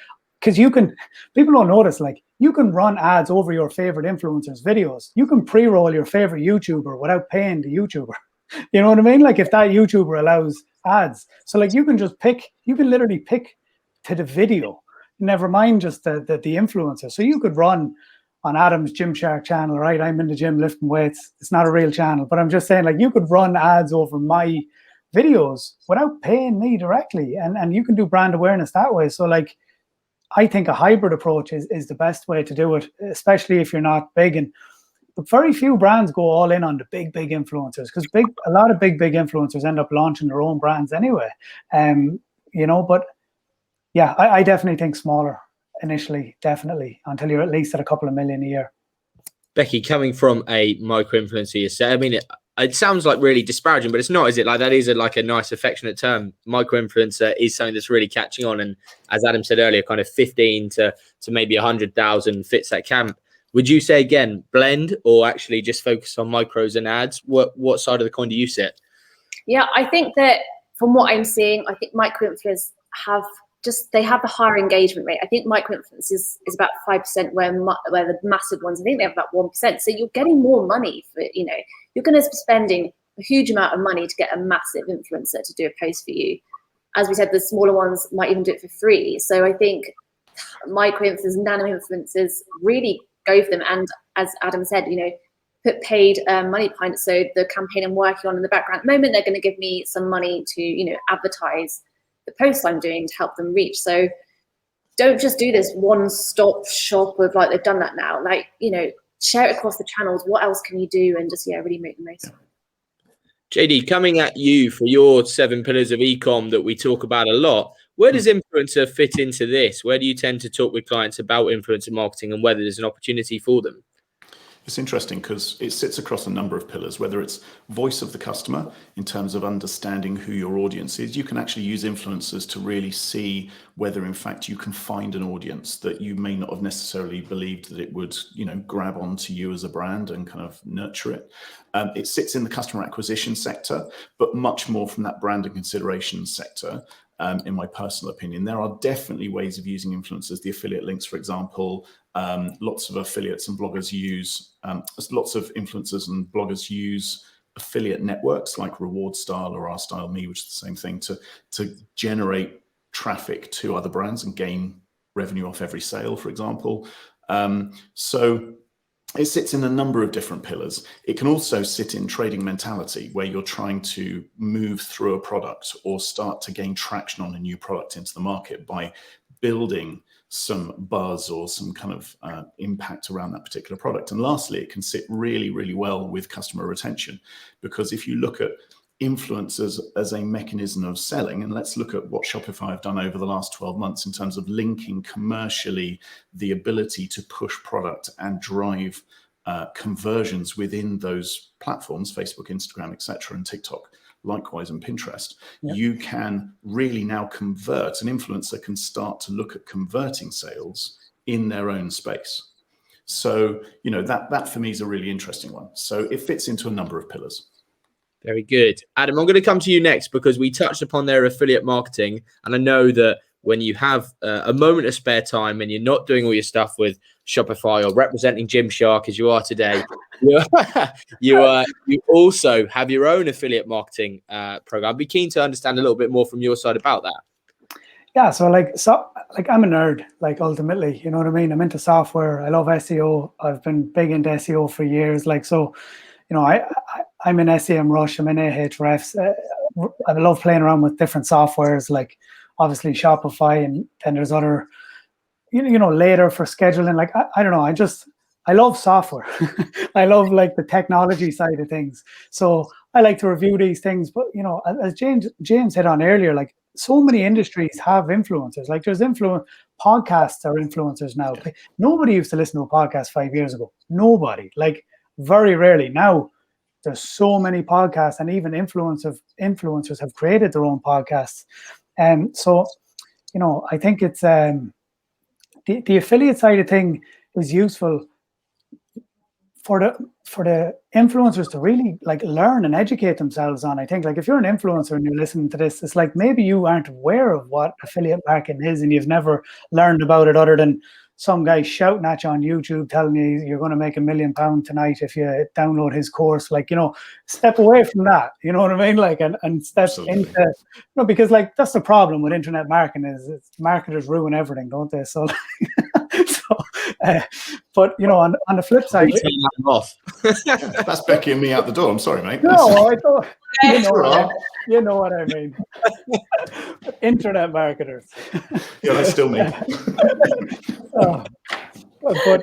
Speaker 3: because people don't notice, like, you can run ads over your favorite influencers' videos. You can pre-roll your favorite YouTuber without paying the YouTuber. You know what I mean? Like, if that YouTuber allows ads. So like, you can literally pick to the video, never mind just the influencer. So you could run on Adam's Gymshark channel, right? I'm in the gym lifting weights. It's not a real channel, but I'm just saying, like, you could run ads over my videos without paying me directly, and you can do brand awareness that way. So like, I think a hybrid approach is the best way to do it, especially if you're not big. But very few brands go all in on the big influencers, because a lot of big influencers end up launching their own brands anyway. But yeah, I definitely think smaller initially, definitely, until you're at least at a couple of million a year.
Speaker 1: Becky, coming from a micro influencer, I mean, it sounds like really disparaging, but it's not, is it? Like, that is a nice, affectionate term. Micro influencer is something that's really catching on, and as Adam said earlier, kind of 15 to maybe 100,000 fits that camp. Would you say, again, blend, or actually just focus on micros and ads? What side of the coin do you sit?
Speaker 2: Yeah, I think that from what I'm seeing, I think micro influencers have the higher engagement rate. I think micro influencers is about 5%, where the massive ones, I think they have about 1%. So you're getting more money for, you're going to be spending a huge amount of money to get a massive influencer to do a post for you. As we said, the smaller ones might even do it for free. So I think micro influencers, nano influencers really go for them. And as Adam said, put paid money behind it. So the campaign I'm working on in the background at the moment, they're going to give me some money to, advertise the posts I'm doing to help them reach. So don't just do this one-stop shop of, like, they've done that now. Like, share it across the channels. What else can you do? And just, really make the most of it.
Speaker 1: JD, coming at you for your 7 pillars of e-com that we talk about a lot, where does influencer fit into this? Where do you tend to talk with clients about influencer marketing and whether there's an opportunity for them?
Speaker 4: It's interesting because it sits across a number of pillars, whether it's voice of the customer in terms of understanding who your audience is. You can actually use influencers to really see whether in fact you can find an audience that you may not have necessarily believed that it would, grab onto you as a brand and kind of nurture it. It sits in the customer acquisition sector, but much more from that brand and consideration sector. In my personal opinion, there are definitely ways of using influencers. The affiliate links, for example, lots of affiliates and bloggers use, lots of influencers and bloggers use affiliate networks like Reward Style or Our Style Me, which is the same thing, to generate traffic to other brands and gain revenue off every sale, for example. So it sits in a number of different pillars. It can also sit in trading mentality, where you're trying to move through a product or start to gain traction on a new product into the market by building some buzz or some kind of impact around that particular product. And lastly, it can sit really, really well with customer retention, because if you look at influencers as a mechanism of selling, and let's look at what Shopify have done over the last 12 months in terms of linking commercially the ability to push product and drive conversions within those platforms, Facebook, Instagram, etc., and TikTok, likewise, and Pinterest. Yep. You can really now convert. An influencer can start to look at converting sales in their own space. So, that for me is a really interesting one. So it fits into a number of pillars.
Speaker 1: Very good. Adam, I'm going to come to you next, because we touched upon their affiliate marketing. And I know that when you have a moment of spare time and you're not doing all your stuff with Shopify or representing Gymshark as you are today, you also have your own affiliate marketing program. I'd be keen to understand a little bit more from your side about that.
Speaker 3: Yeah, so I'm a nerd, ultimately, you know what I mean? I'm into software. I love SEO. I've been big into SEO for years. I'm in SEMrush, I'm in Ahrefs. I love playing around with different softwares, like obviously Shopify, and then there's other, later for scheduling. I don't know, I love software. I love the technology side of things. So I like to review these things. But, as James hit on earlier, so many industries have influencers. There's podcasts are influencers now. Nobody used to listen to a podcast 5 years ago. Nobody. Very rarely. Now there's so many podcasts, and even influencers have created their own podcasts. And so, I think it's the affiliate side of thing is useful for the influencers to really learn and educate themselves on. I think if you're an influencer and you're listening to this, it's maybe you aren't aware of what affiliate marketing is, and you've never learned about it other than some guy shouting at you on YouTube telling you you're going to make £1 million tonight if you download his course. Step away from that, you know what I mean? And step
Speaker 4: Absolutely.
Speaker 3: into, because that's the problem with internet marketing is marketers ruin everything, don't they? So, but on the flip side,
Speaker 4: that's Becky and me out the door. I'm sorry, mate.
Speaker 3: No, I thought you know what I mean. Internet marketers.
Speaker 4: Yeah, that's still me.
Speaker 3: But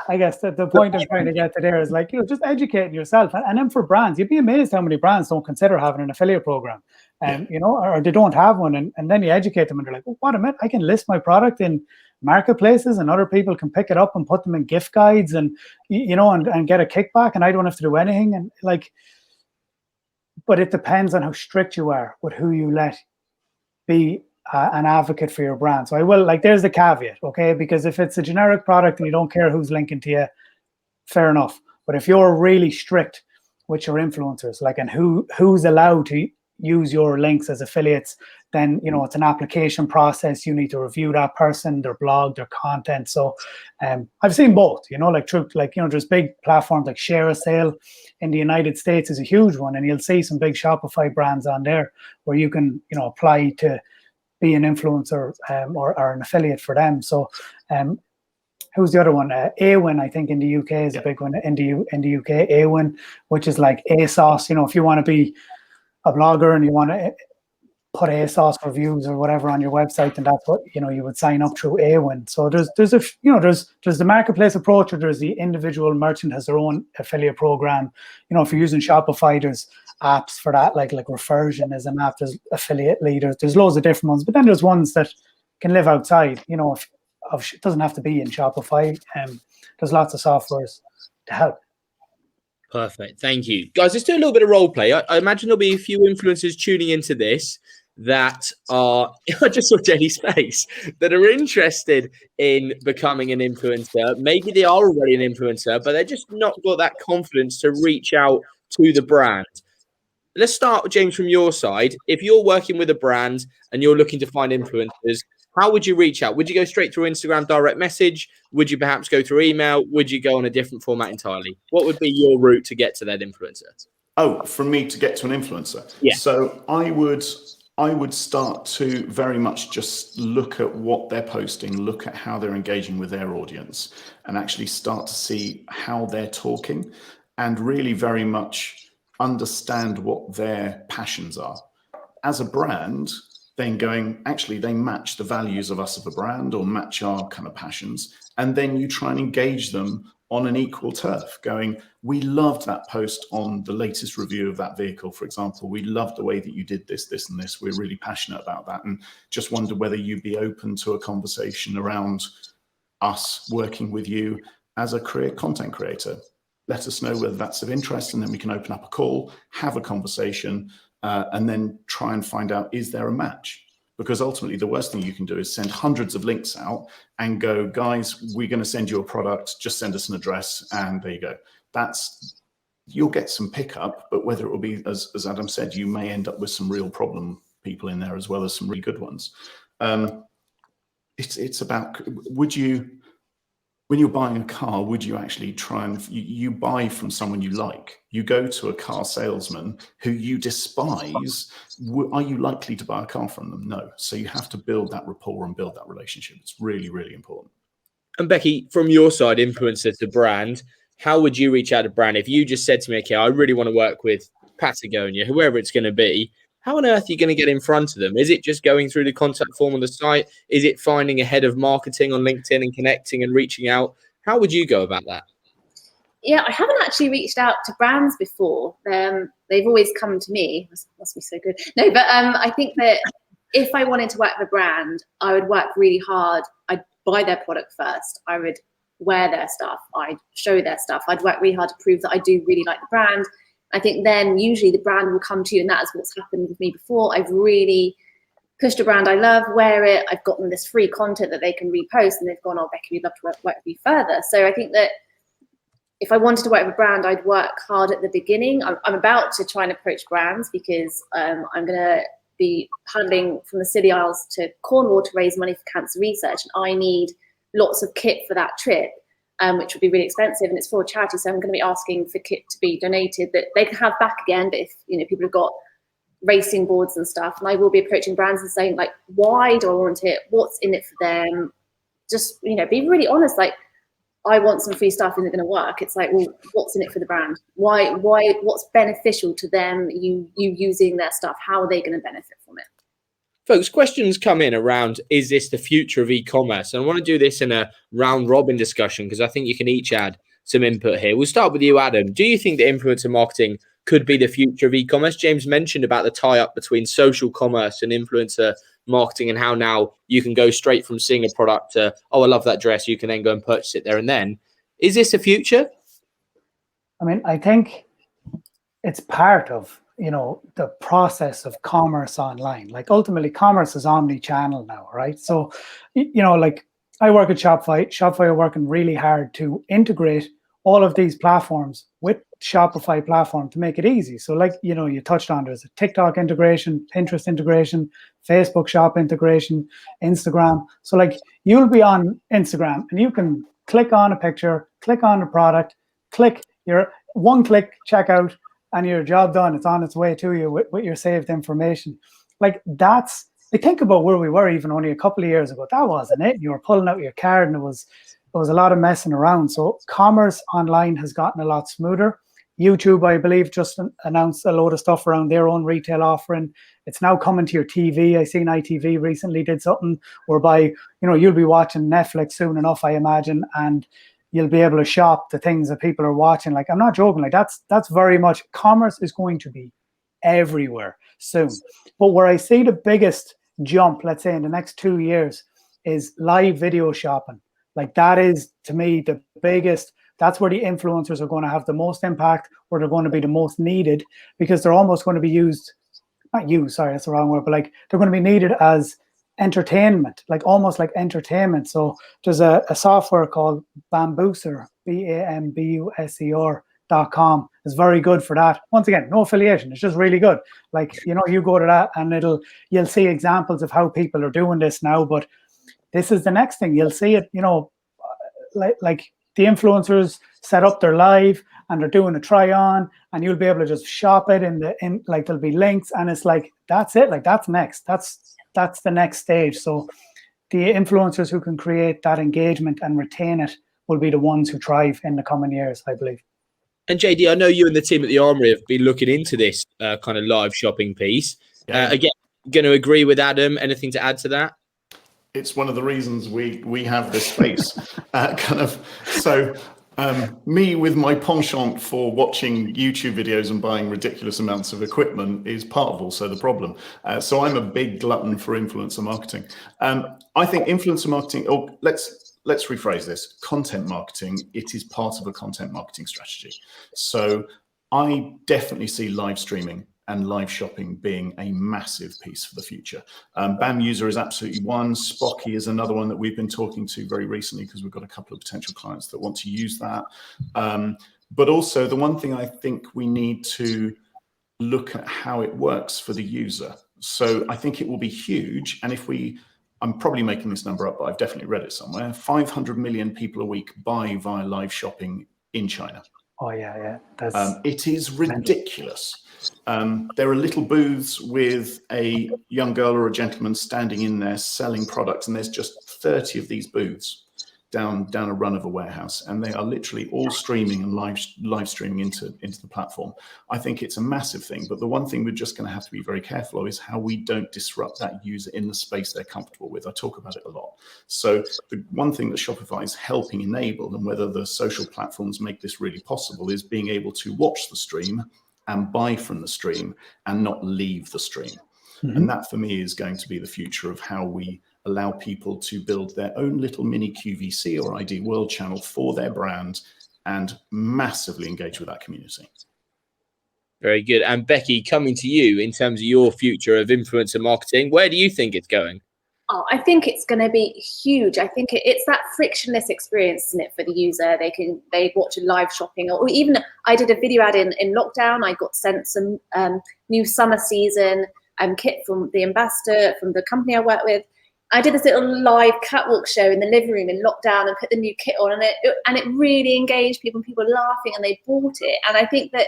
Speaker 3: I guess the point I'm trying to get to there is just educating yourself, and then for brands, you'd be amazed how many brands don't consider having an affiliate program, or they don't have one, and then you educate them, and they're like, oh, what a minute, I can list my product in marketplaces, and other people can pick it up and put them in gift guides, and and get a kickback, and I don't have to do anything, and but it depends on how strict you are with who you let be an advocate for your brand. So I will, there's the caveat, okay? Because if it's a generic product and you don't care who's linking to you, fair enough. But if you're really strict with your influencers, and who's allowed to use your links as affiliates, then it's an application process. You need to review that person, their blog, their content. So I've seen both, there's big platforms like Share a Sale in the United States is a huge one, and you'll see some big Shopify brands on there where you can apply to be an influencer or an affiliate for them. So who's the other one? Awin, I think in the UK is a big one. In the UK, Awin, which is like ASOS. If you want to be a blogger and you want to put ASOS reviews or whatever on your website, and that's what you would sign up through Awin. So there's the marketplace approach, or there's the individual merchant has their own affiliate program. If you're using Shopify, there's apps for that, like Reversion is an app. There's Affiliate Leader. There's loads of different ones, but then there's ones that can live outside. It doesn't have to be in Shopify. There's lots of softwares to help.
Speaker 1: Perfect. Thank you. Guys, let's do a little bit of role play. I imagine there'll be a few influencers tuning into this that are, I just saw Jenny's face, that are interested in becoming an influencer. Maybe they are already an influencer, but they're just not got that confidence to reach out to the brand. Let's start, James, from your side. If you're working with a brand and you're looking to find influencers, how would you reach out? Would you go straight through Instagram direct message? Would you perhaps go through email? Would you go on a different format entirely? What would be your route to get to that influencer?
Speaker 4: Oh, from me to get to an influencer.
Speaker 1: Yeah.
Speaker 4: So I would start to very much just look at what they're posting, look at how they're engaging with their audience, and actually start to see how they're talking, and really very much understand what their passions are. As a brand, then going, actually, they match the values of us as a brand or match our kind of passions. And then you try and engage them on an equal turf, going, we loved that post on the latest review of that vehicle, for example. We loved the way that you did this, this, and this. We're really passionate about that. And just wonder whether you'd be open to a conversation around us working with you as a content creator. Let us know whether that's of interest, and then we can open up a call, have a conversation, and then try and find out, is there a match? Because ultimately, the worst thing you can do is send hundreds of links out and go, guys, we're going to send you a product, just send us an address, and there you go. You'll get some pickup, but whether it will be, as Adam said, you may end up with some real problem people in there as well as some really good ones. It's about, when you're buying a car, would you actually try and you buy from someone you like? You go to a car salesman who you despise. Are you likely to buy a car from them? No. So you have to build that rapport and build that relationship. It's really, really important.
Speaker 1: And Becky, from your side, influencer to brand, how would you reach out to brand? If you just said to me, okay, I really want to work with Patagonia, whoever it's going to be, how on earth are you going to get in front of them? Is it just going through the contact form on the site? Is it finding a head of marketing on LinkedIn and connecting and reaching out? How would you go about that?
Speaker 2: Yeah, I haven't actually reached out to brands before. They've always come to me. Must be so good. No, but I think that if I wanted to work with a brand, I would work really hard. I'd buy their product first. I would wear their stuff. I'd show their stuff. I'd work really hard to prove that I do really like the brand. I think then usually the brand will come to you, and that is what's happened with me before. I've really pushed a brand I love, wear it. I've gotten this free content that they can repost, and they've gone, oh, Becky, we'd love to work with you further. So I think that if I wanted to work with a brand, I'd work hard at the beginning. I'm about to try and approach brands because I'm going to be paddling from the Scilly Isles to Cornwall to raise money for cancer research, and I need lots of kit for that trip. Which would be really expensive, and it's for a charity, so I'm going to be asking for kit to be donated that they can have back again. But if people have got racing boards and stuff, and I will be approaching brands and saying, like, why do I want it? What's in it for them? Just be really honest. Like, I want some free stuff, isn't it going to work? It's like, well, what's in it for the brand? Why? What's beneficial to them? You using their stuff? How are they going to benefit from it?
Speaker 1: Folks, questions come in around, is this the future of e-commerce? And I want to do this in a round robin discussion because I think you can each add some input here. We'll start with you, Adam. Do you think that influencer marketing could be the future of e-commerce? James mentioned about the tie-up between social commerce and influencer marketing and how now you can go straight from seeing a product to, oh, I love that dress. You can then go and purchase it there and then. Is this a future?
Speaker 3: I mean, I think it's part of the process of commerce online. Like, ultimately, commerce is omni-channel now, right? So, like, I work at Shopify. Shopify are working really hard to integrate all of these platforms with Shopify platform to make it easy. So, like, you touched on, there's a TikTok integration, Pinterest integration, Facebook shop integration, Instagram. So, like, you'll be on Instagram and you can click on a picture, click on the product, click your one-click checkout, and your job done. It's on its way to you with your saved information. Like, I think about where we were even only a couple of years ago. That wasn't it. You were pulling out your card and it was a lot of messing around. So commerce online has gotten a lot smoother. YouTube, I believe, just announced a load of stuff around their own retail offering. It's now coming to your TV. I seen ITV recently did something whereby, you'll be watching Netflix soon enough, I imagine, and you'll be able to shop the things that people are watching. Like, I'm not joking. Like, that's very much, commerce is going to be everywhere soon. But where I see the biggest jump, let's say in the next 2 years, is live video shopping. Like, that is, to me, the biggest. That's where the influencers are going to have the most impact, where they're going to be the most needed, because they're almost going to be that's the wrong word, but like, they're going to be needed as entertainment, like almost like entertainment. So there's a software called Bambooser, BAMBUSER.com. It's very good for that. Once again, no affiliation. It's just really good. Like, you go to that and you'll see examples of how people are doing this now. But this is the next thing. You'll see it, like the influencers set up their live and they're doing a try on, and you'll be able to just shop it in like there'll be links, and it's like that's it, like that's next. That's the next stage. So the influencers who can create that engagement and retain it will be the ones who thrive in the coming years, I believe.
Speaker 1: And JD, I know you and the team at the Armoury have been looking into this kind of live shopping piece. Again, going to agree with Adam. Anything to add to that?
Speaker 4: It's one of the reasons we have this space. Me with my penchant for watching YouTube videos and buying ridiculous amounts of equipment is part of also the problem. So I'm a big glutton for influencer marketing. I think influencer marketing, or let's rephrase this, content marketing, it is part of a content marketing strategy. So I definitely see live streaming and live shopping being a massive piece for the future. BAM user is absolutely one. Spocky is another one that we've been talking to very recently because we've got a couple of potential clients that want to use that. But also the one thing I think we need to look at how it works for the user. So I think it will be huge. And I'm probably making this number up, but I've definitely read it somewhere. 500 million people a week buy via live shopping in China.
Speaker 3: Oh yeah.
Speaker 4: It is ridiculous. There are little booths with a young girl or a gentleman standing in there selling products, and there's just 30 of these booths down a run of a warehouse, and they are literally all streaming and live streaming into the platform. I think it's a massive thing, but the one thing we're just going to have to be very careful of is how we don't disrupt that user in the space they're comfortable with. I talk about it a lot. So the one thing that Shopify is helping enable, and whether the social platforms make this really possible, is being able to watch the stream and buy from the stream and not leave the stream. Mm-hmm. And that for me is going to be the future of how we allow people to build their own little mini QVC or ID World channel for their brand and massively engage with that community.
Speaker 1: Very good. And Becky, coming to you in terms of your future of influencer marketing, where do you think it's going?
Speaker 2: Oh, I think it's going to be huge. I think it's that frictionless experience, isn't it, for the user? They watch a live shopping, or even I did a video ad in lockdown. I got sent some new summer season kit from the ambassador from the company I work with. I did this little live catwalk show in the living room in lockdown and put the new kit on, and it really engaged people. People were laughing and they bought it. And I think that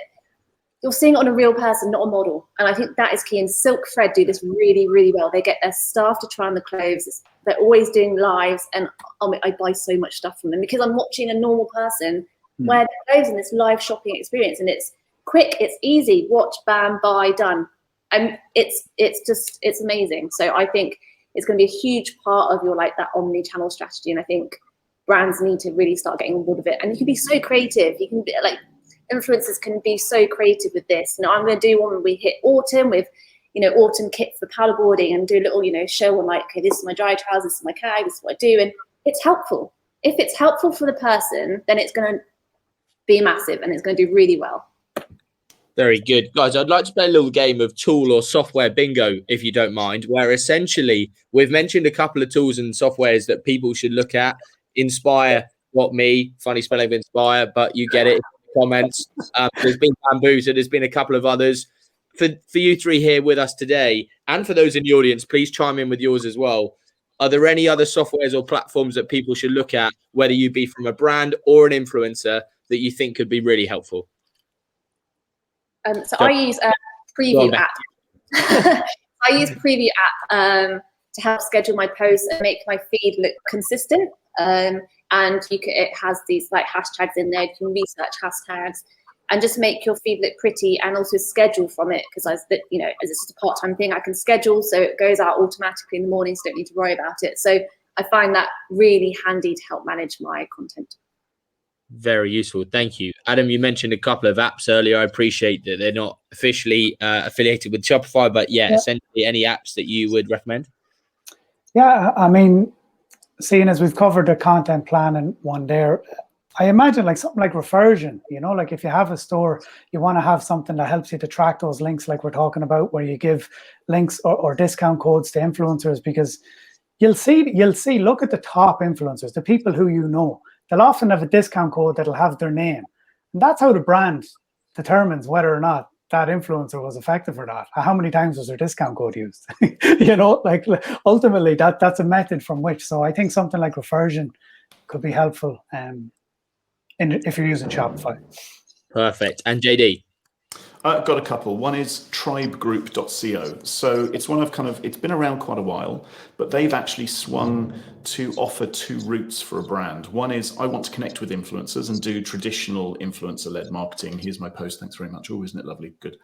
Speaker 2: you're seeing it on a real person, not a model. And I think that is key. And Silk Thread do this really, really well. They get their staff to try on the clothes. They're always doing lives, and I buy so much stuff from them because I'm watching a normal person wear their clothes in this live shopping experience, and it's quick, it's easy. Watch, bam, buy, done. And it's amazing. So I think it's going to be a huge part of your that omni-channel strategy, and I think brands need to really start getting on board with it. And you can be so creative. You can be influencers can be so creative with this. I'm going to do one when we hit autumn with, autumn kit for paddleboarding, and do a little, show on okay, this is my dry trousers, this is my kag, this is what I do, and it's helpful. If it's helpful for the person, then it's going to be massive and it's going to do really well.
Speaker 1: Very good. Guys, I'd like to play a little game of tool or software bingo, if you don't mind, where essentially we've mentioned a couple of tools and softwares that people should look at. Inspire, not me, funny spelling of inspire, but you get it in the comments. There's been Bambuser, there's been a couple of others. For you three here with us today, and for those in the audience, please chime in with yours as well. Are there any other softwares or platforms that people should look at, whether you be from a brand or an influencer, that you think could be really helpful?
Speaker 2: I use a preview app. I use preview app to help schedule my posts and make my feed look consistent. And it has these hashtags in there. You can research hashtags and just make your feed look pretty, and also schedule from it, because as it's just a part-time thing, I can schedule so it goes out automatically in the morning, so don't need to worry about it. So I find that really handy to help manage my content.
Speaker 1: Very useful. Thank you. Adam, you mentioned a couple of apps earlier. I appreciate that they're not officially affiliated with Shopify, but essentially any apps that you would recommend? Yeah,
Speaker 3: I mean, seeing as we've covered the content plan and one there, I imagine something like Reversion, if you have a store, you want to have something that helps you to track those links like we're talking about, where you give links or discount codes to influencers, because you'll see, look at the top influencers, the people who they'll often have a discount code that'll have their name. And that's how the brand determines whether or not that influencer was effective or not. How many times was their discount code used? Ultimately, that's a method from which. So I think something like Reversion could be helpful. if you're using Shopify.
Speaker 1: Perfect. And JD?
Speaker 4: I've got a couple. One is tribegroup.co. So it's been around quite a while, but they've actually swung to offer two routes for a brand. One is, I want to connect with influencers and do traditional influencer-led marketing. Here's my post. Thanks very much. Oh, isn't it lovely? Good.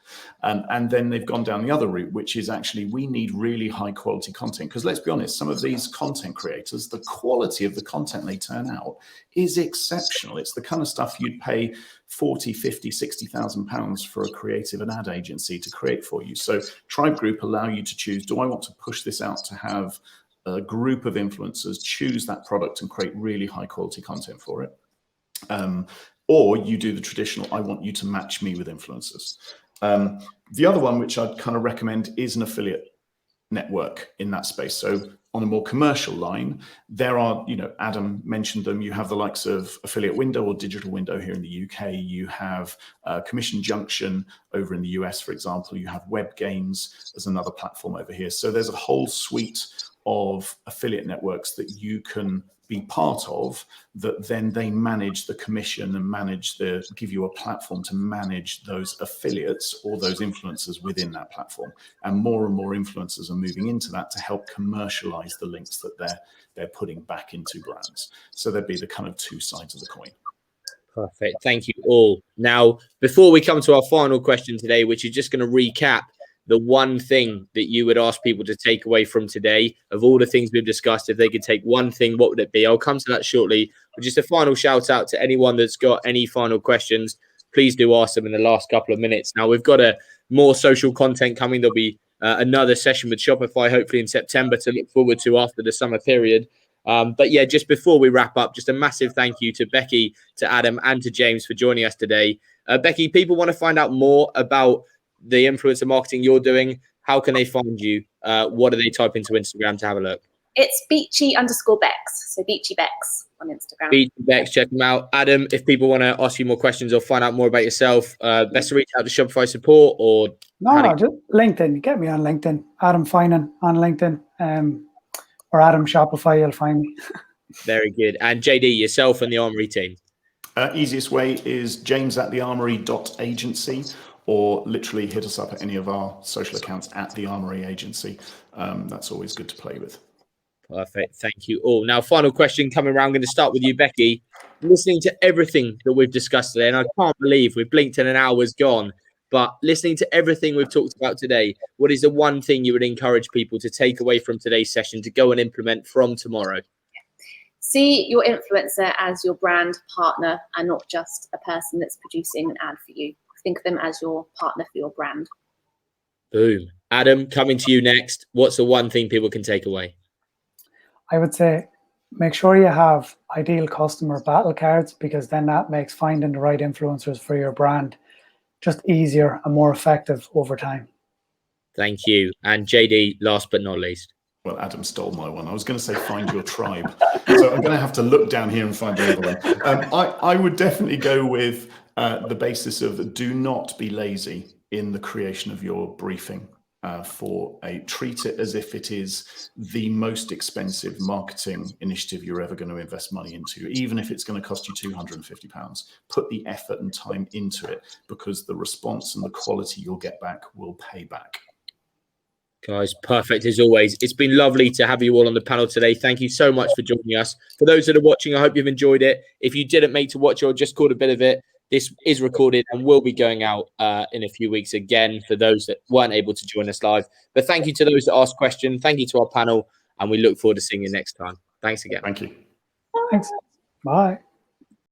Speaker 4: And then they've gone down the other route, which is actually, we need really high quality content. Because let's be honest, some of these content creators, the quality of the content they turn out is exceptional. It's the kind of stuff you'd pay 40, 50, 60,000 pounds for a creative and ad agency to create for you. So Tribe Group allow you to choose, do I want to push this out to have a group of influencers choose that product and create really high quality content for it? Or you do the traditional, I want you to match me with influencers. The other one, which I'd kind of recommend, is an affiliate network in that space. So on a more commercial line, there are, Adam mentioned them. You have the likes of Affiliate Window or Digital Window here in the UK. You have Commission Junction over in the US, for example. You have Web Games as another platform over here. So there's a whole suite of affiliate networks that you can be part of, that then they manage the commission and give you a platform to manage those affiliates or those influencers within that platform. And more influencers are moving into that to help commercialize the links that they're putting back into brands. So there'd be the kind of two sides of the coin.
Speaker 1: Perfect. Thank you all. Now, before we come to our final question today, which is just going to recap the one thing that you would ask people to take away from today, of all the things we've discussed, if they could take one thing, what would it be? I'll come to that shortly. But just a final shout out to anyone that's got any final questions. Please do ask them in the last couple of minutes. Now, we've got more social content coming. There'll be another session with Shopify, hopefully in September, to look forward to after the summer period. But yeah, just before we wrap up, just a massive thank you to Becky, to Adam, and to James for joining us today. Becky, people want to find out more about the influencer marketing you're doing. How can they find you? What do they type into Instagram to have a look?
Speaker 2: It's Beachy_Bex. So Beachy Bex on Instagram.
Speaker 1: Beachy Bex, check them out. Adam, if people want to ask you more questions or find out more about yourself, best to reach out to Shopify support or?
Speaker 3: No, just LinkedIn. Get me on LinkedIn. Adam Finan on LinkedIn. Or Adam Shopify, you'll find me.
Speaker 1: Very good. And JD, yourself and the Armoury team?
Speaker 4: Easiest way is james@thearmoury.agency, or literally hit us up at any of our social accounts at the Armoury Agency. That's always good to play with.
Speaker 1: Perfect. Thank you all. Now, final question coming around. I'm going to start with you, Becky. Listening to everything that we've discussed today, and I can't believe we've blinked and an hour's gone, but listening to everything we've talked about today, what is the one thing you would encourage people to take away from today's session to go and implement from tomorrow?
Speaker 2: See your influencer as your brand partner and not just a person that's producing an ad for you. Think of them as your partner for your brand.
Speaker 1: Boom. Adam, coming to you next. What's the one thing people can take away?
Speaker 3: I would say make sure you have ideal customer battle cards, because then that makes finding the right influencers for your brand just easier and more effective over time.
Speaker 1: Thank you. And JD, last but not least.
Speaker 4: Well, Adam stole my one. I was going to say find your tribe. So I'm going to have to look down here and find the other one. I would definitely go with the basis of do not be lazy in the creation of your briefing. Treat it as if it is the most expensive marketing initiative you're ever going to invest money into, even if it's going to cost you £250. Put the effort and time into it, because the response and the quality you'll get back will pay back.
Speaker 1: Guys, perfect as always. It's been lovely to have you all on the panel today. Thank you so much for joining us. For those that are watching, I hope you've enjoyed it. If you didn't make to watch or just caught a bit of it, this is recorded and will be going out in a few weeks again for those that weren't able to join us live. But thank you to those that asked questions. Thank you to our panel, and we look forward to seeing you next time. Thanks again.
Speaker 4: Thank you.
Speaker 3: Thanks. Bye.